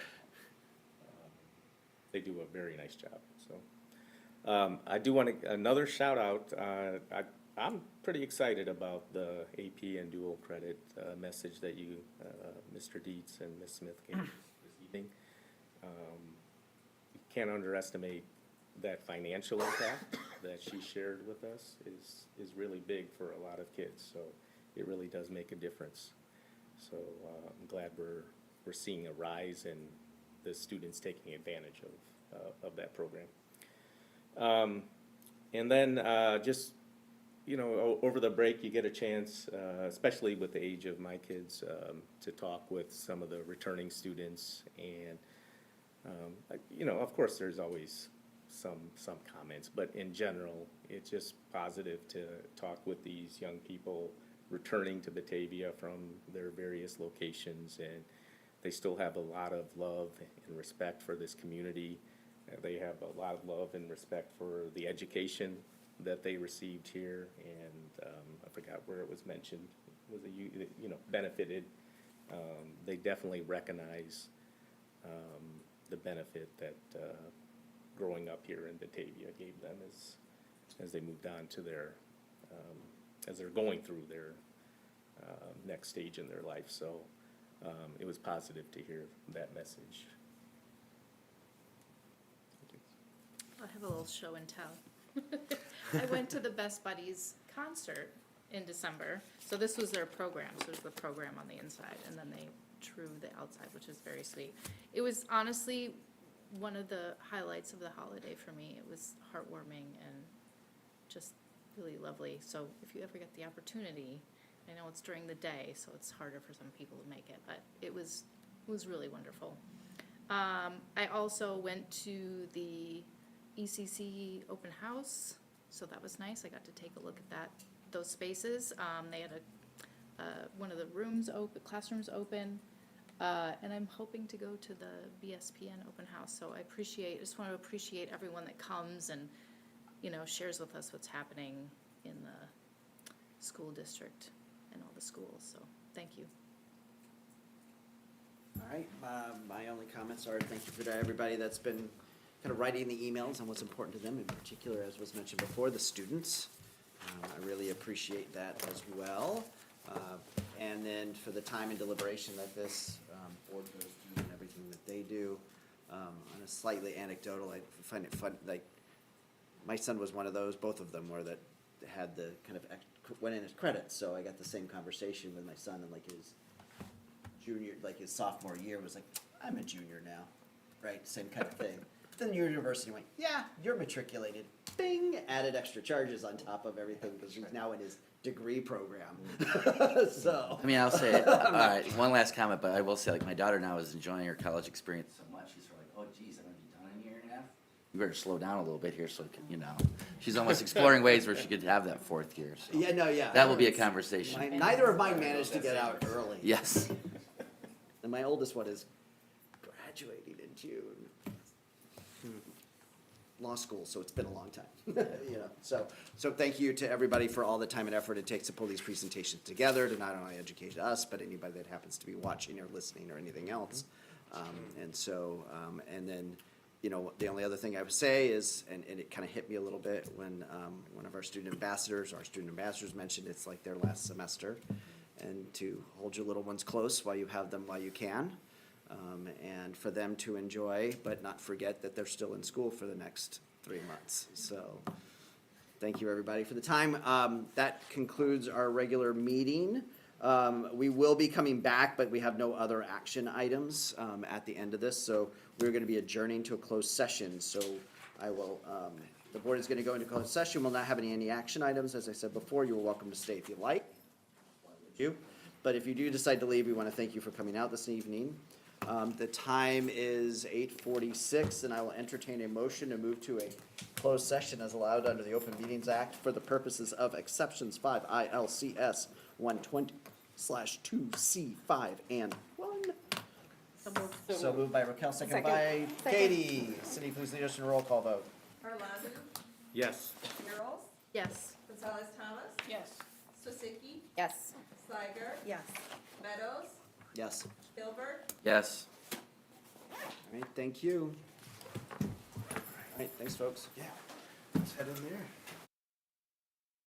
they do a very nice job. So I do want another shout out. I'm pretty excited about the AP and dual credit message that you, Mr. Dietz and Ms. Smith gave this evening. You can't underestimate that financial impact that she shared with us is really big for a lot of kids. So it really does make a difference. So I'm glad we're seeing a rise in the students taking advantage of that program. And then just, you know, over the break you get a chance, especially with the age of my kids, to talk with some of the returning students. And you know, of course there's always some comments, but in general it's just positive to talk with these young people returning to Batavia from their various locations, and they still have a lot of love and respect for this community. They have a lot of love and respect for the education that they received here, and I forgot where it was mentioned, was you know, benefited. They definitely recognize the benefit that growing up here in Batavia gave them as they moved on to their, as they're going through their next stage in their life. So it was positive to hear that message.
I have a little show and tell. I went to the Best Buddies concert in December. So this was their program. So there's the program on the inside, and then they drew the outside, which is very sweet. It was honestly one of the highlights of the holiday for me. It was heartwarming and just really lovely. So if you ever get the opportunity, I know it's during the day, so it's harder for some people to make it, but it was really wonderful. I also went to the ECC open house, so that was nice. I got to take a look at those spaces. They had one of the classrooms open, and I'm hoping to go to the BSPN open house. So I just want to appreciate everyone that comes and, you know, shares with us what's happening in the school district and all the schools. So thank you.
All right, my only comments are thank you for everybody that's been kind of writing the emails on what's important to them, in particular, as was mentioned before, the students. I really appreciate that as well. And then for the time and deliberation that this board goes through and everything that they do, on a slightly anecdotal, I find it fun, like, my son was one of those, both of them were that had the kind of, went in as credits, so I got the same conversation with my son in like his junior, like his sophomore year, was like, I'm a junior now, right, same kind of thing. Then the university went, yeah, you're matriculated, bing, added extra charges on top of everything, because he's now in his degree program, so.
I mean, I'll say it, all right, one last comment, but I will say, like, my daughter now is enjoying her college experience so much, she's sort of like, oh geez, I'm gonna be done in a year and a half. You better slow down a little bit here, so, you know, she's almost exploring ways where she could have that fourth year, so.
Yeah, no, yeah.
That will be a conversation.
Neither of mine managed to get out early.
Yes.
And my oldest one is graduating in June. Law school, so it's been a long time, you know. So thank you to everybody for all the time and effort it takes to pull these presentations together, to not only educate us, but anybody that happens to be watching or listening or anything else. And then, you know, the only other thing I would say is, and it kind of hit me a little bit when one of our student ambassadors mentioned it's like their last semester, and to hold your little ones close while you have them while you can. And for them to enjoy, but not forget that they're still in school for the next 3 months. So, thank you, everybody, for the time. That concludes our regular meeting. We will be coming back, but we have no other action items at the end of this. So, we're going to be adjourning to a closed session. So, I will, the board is going to go into closed session. We'll not have any action items. As I said before, you are welcome to stay if you like. But if you do decide to leave, we want to thank you for coming out this evening. The time is 8:46, and I will entertain a motion to move to a closed session as allowed under the Open Meetings Act for the purposes of exceptions 5 ILCS 120/2C5 and 1. So moved by Raquel, second by Katie. Cindy, please lead us in a roll call vote.
Arlazu,
Yes.
Murals,
Yes.
Gonzalez Thomas,
Yes.
Swisicki,
Yes.
Sliger,
Yes.
Meadows,
Yes.
Gilbert,
Yes.
All right, thank you. All right, thanks, folks.
Yeah, let's head in there.